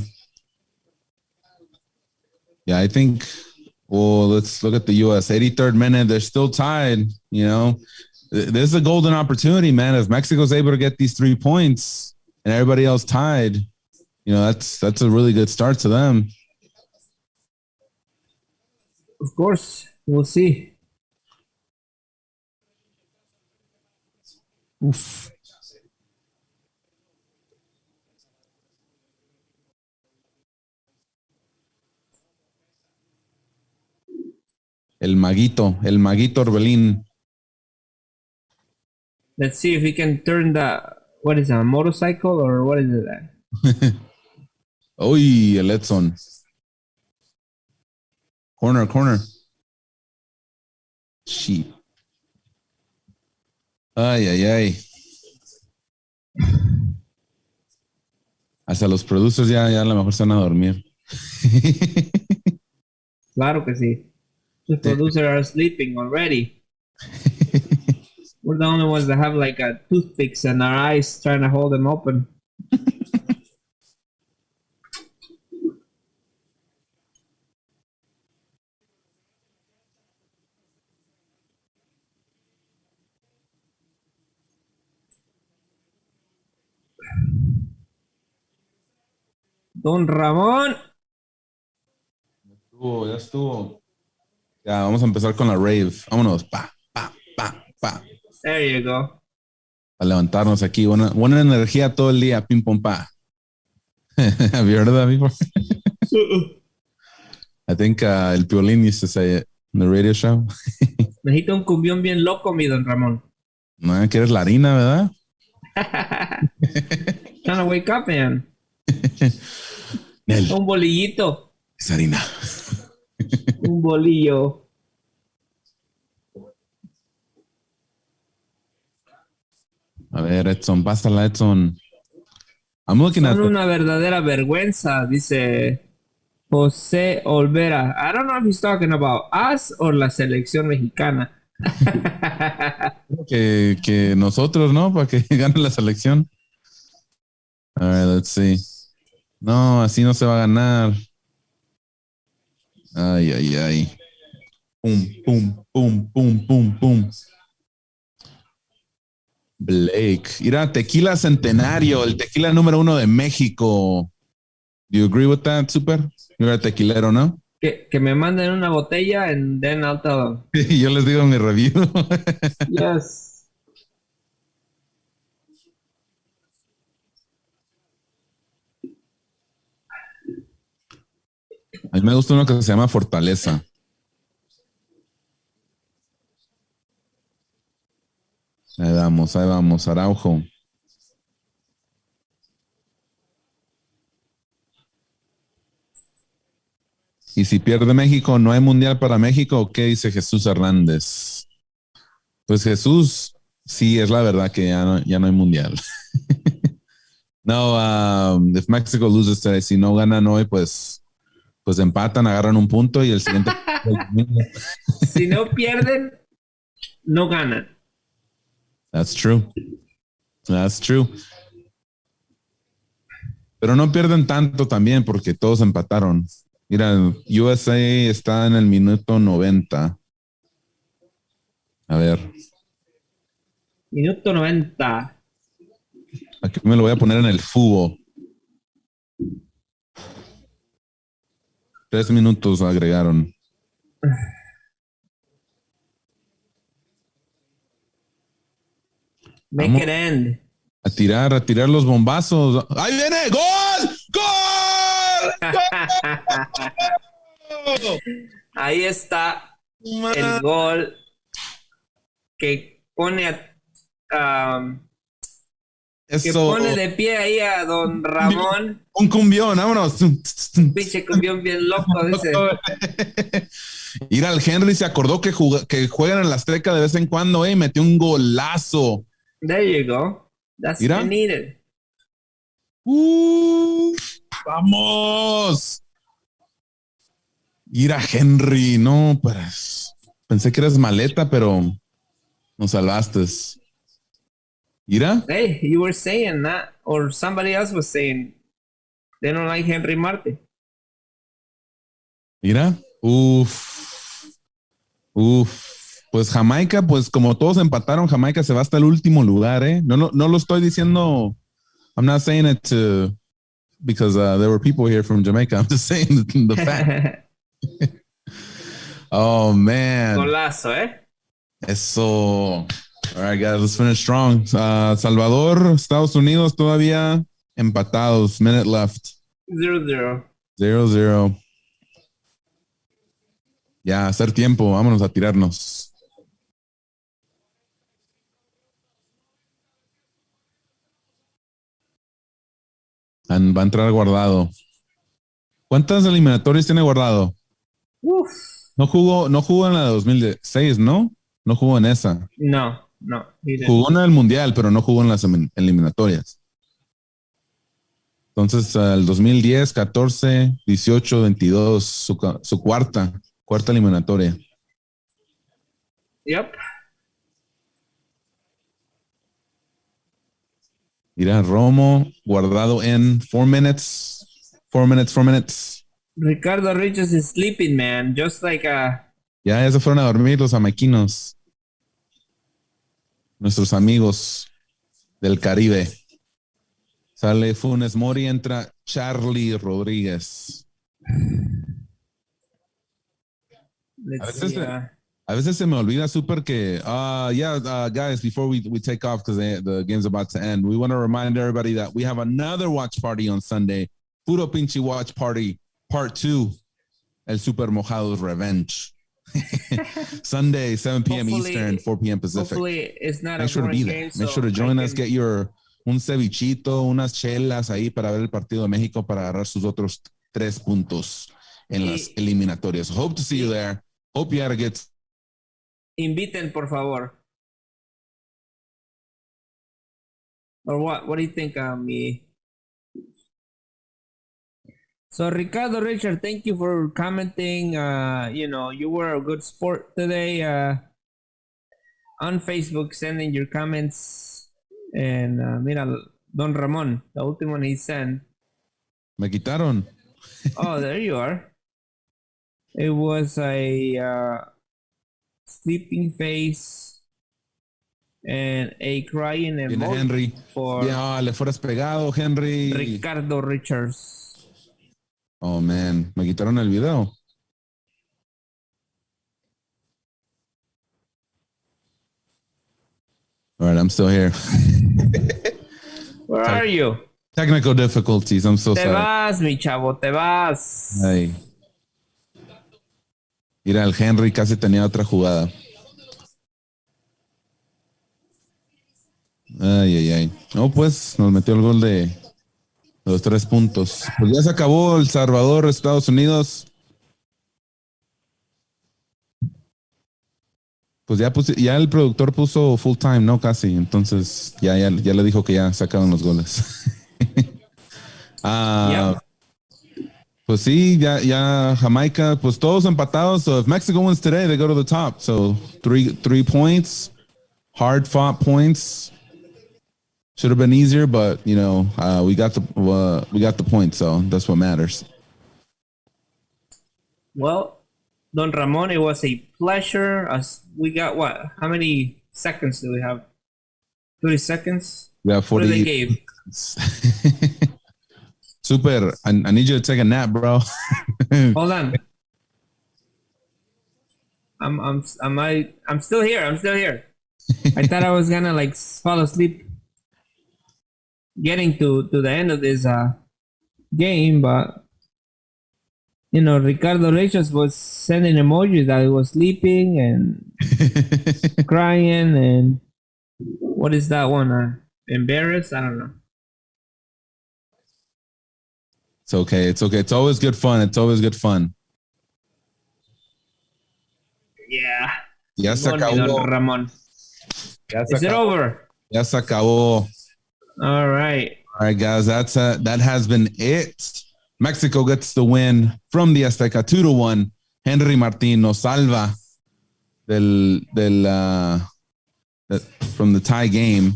Yeah, I think, well, let's look at the U.S. 83rd minute. They're still tied, This is a golden opportunity, man. If Mexico's able to get these 3 points and everybody else tied, that's a really good start to them. Of course, we'll see. Uf. El maguito Orbelín. Let's see if we can turn what is a motorcycle or what is it? Uy, el Edson. Corner. Shit. Ay. Hasta los producers ya a lo mejor se van a dormir. Claro que sí. The producers are sleeping already. We're the only ones that have like a toothpicks and our eyes trying to hold them open. Don Ramón. Ya estuvo. Ya, vamos a empezar con la rave. Vámonos. Pa. There you go. A levantarnos aquí. Buena energía todo el día. Pim, pom, pa. Have you heard of that before? I think el Piolín used to say it in the radio show. Necesito un cumbión bien loco, mi Don Ramón. No, quieres la harina, ¿verdad? Trying to wake up, man. Nel. Un bolillito. Es harina. Un bolillo. A ver, Edson, pásala, Edson. I'm looking at Son una verdadera vergüenza, dice José Olvera. I don't know if he's talking about us or la selección mexicana. que nosotros, ¿no? Para que gane la selección. A ver, let's see. No, así no se va a ganar. Ay. Pum. Blake. Mira, tequila centenario, el tequila número 1 de México. Do you agree with that, Super? You're a tequilero, ¿no? Que me manden una botella and then I'll tell them. Yo les digo mi review. Yes. A mí me gusta uno que se llama Fortaleza. Ahí vamos, Araujo. Y si pierde México, ¿no hay mundial para México? ¿Qué dice Jesús Hernández? Pues Jesús, sí, es la verdad que ya no hay mundial. No, if Mexico loses today, si no ganan hoy, pues empatan, agarran un punto y el siguiente. Si no pierden, no ganan. That's true. Pero no pierden tanto también porque todos empataron. Mira, USA está en el minuto 90. A ver. Minuto 90. Aquí me lo voy a poner en el fútbol. 3 minutos agregaron. Make it end. A tirar los bombazos. ¡Ahí viene! ¡Gol! ¡Gol! Ahí está el gol que pone que pone de pie ahí a don Ramón. Un cumbión, vámonos. Pinche cumbión bien loco ese. Ir al Henry se acordó que juegan en la Azteca de vez en cuando, y metió un golazo. There you go. That's what I needed. ¡Vamos! Ir a Henry, no, pues pensé que eras maleta, pero nos salvaste. ¿Ira? Hey, you were saying that, or somebody else was saying they don't like Henry Marte. ¿Ira? Pues Jamaica, pues como todos empataron, Jamaica se va hasta el último lugar, ¿eh? No lo estoy diciendo. I'm not saying it because there were people here from Jamaica. I'm just saying the fact. Oh, man. Golazo, ¿eh? Eso. All right, guys, let's finish strong. Salvador, Estados Unidos todavía empatados. Minute left. 0-0. 0-0. Ya, hacer tiempo. Vámonos a tirarnos. Va a entrar Guardado. ¿Cuántas eliminatorias tiene Guardado? Uf. No jugó en la de 2006, ¿no? No jugó en esa. No. Jugó en el Mundial, pero no jugó en las eliminatorias. Entonces, el 2010, 14, 18, 22, su cuarta eliminatoria. Yep. Mira, Romo, Guardado en 4 minutes. Ricardo Richards is sleeping, man. Just like Ya se fueron a dormir los jamaiquinos. Nuestros amigos del Caribe. Sale Funes Mori, entra Charlie Rodríguez. A veces se me olvida súper que, guys, before we take off because the game's about to end, we want to remind everybody that we have another watch party on Sunday. Puro Pinche Watch Party, Part 2. El Super Mojado's Revenge. Sunday, 7 p.m. Eastern, 4 p.m. Pacific. Hopefully it's not Make sure to be there. Make sure to join us. Get un cevichito, unas chelas ahí para ver el partido de México para agarrar sus otros 3 puntos en las eliminatorias. Hope to see you there. Hope you had a good. Inviten, por favor. Or what? What do you think, me? So Ricardo Richard, thank you for commenting. You were a good sport today. On Facebook, sending your comments. And mira, Don Ramon, the último one he sent. Me quitaron. Oh, there you are. It was a sleeping face. And a crying Viene emoji Henry. for Ya, le fueras pegado, Henry. Ricardo Richards. Oh, man. Me quitaron el video. All right, I'm still here. Where are you? Technical difficulties. I'm so Te sorry. vas, mi chavo, te vas. Ay. Mira, el Henry casi tenía otra jugada. Ay, ay, ay. No, pues nos metió el gol de los 3 puntos. Pues ya se acabó El Salvador, Estados Unidos. Pues ya el productor puso full time, ¿no? Casi. Entonces ya le dijo que ya sacaron los goles. Yep. Pues sí, ya Jamaica, pues todos empatados. So if Mexico wins today, they go to the top. So three points, hard fought points. Should have been easier, but you know, we got the point, so that's what matters. Well, Don Ramon, it was a pleasure. As we got what? How many seconds do we have? 30 seconds. We have 40. What do they give? Super. I need you to take a nap, bro. Hold on. I'm still here. I'm still here. I thought I was gonna like fall asleep getting to the end of this game, but you know, Ricardo Reyes was sending emojis that he was sleeping and crying, and what is that one? Embarrassed? I don't know. It's okay. It's okay. It's always good fun. It's always good fun. Yeah. Ya se acabó. Don Ramon. Ya se Is it acabó. over? Ya se acabó. All right. All right, guys. That has been it. Mexico gets the win from the Azteca 2-1. Henry Martin nos salva from the tie game.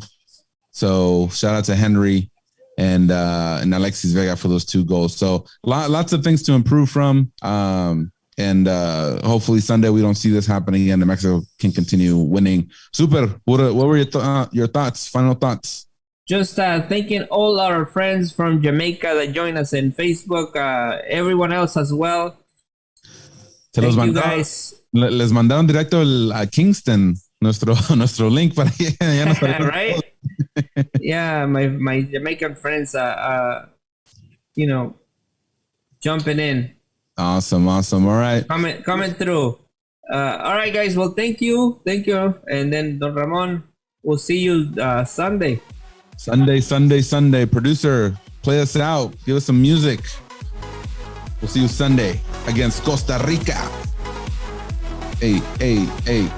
So shout out to Henry and Alexis Vega for those 2 goals. So lots of things to improve from. And hopefully Sunday we don't see this happening again and Mexico can continue winning. Super. What were your thoughts? Final thoughts? Just thanking all our friends from Jamaica that join us in Facebook, everyone else as well. Thank you guys. Les mandaron directo a Kingston nuestro link para ya nos right? Yeah, my Jamaican friends, you know, jumping in. Awesome. All right. Coming through. All right, guys. Well, thank you, and then Don Ramon, we'll see you Sunday. Sunday. Producer, play us out. Give us some music. We'll see you Sunday against Costa Rica. Hey.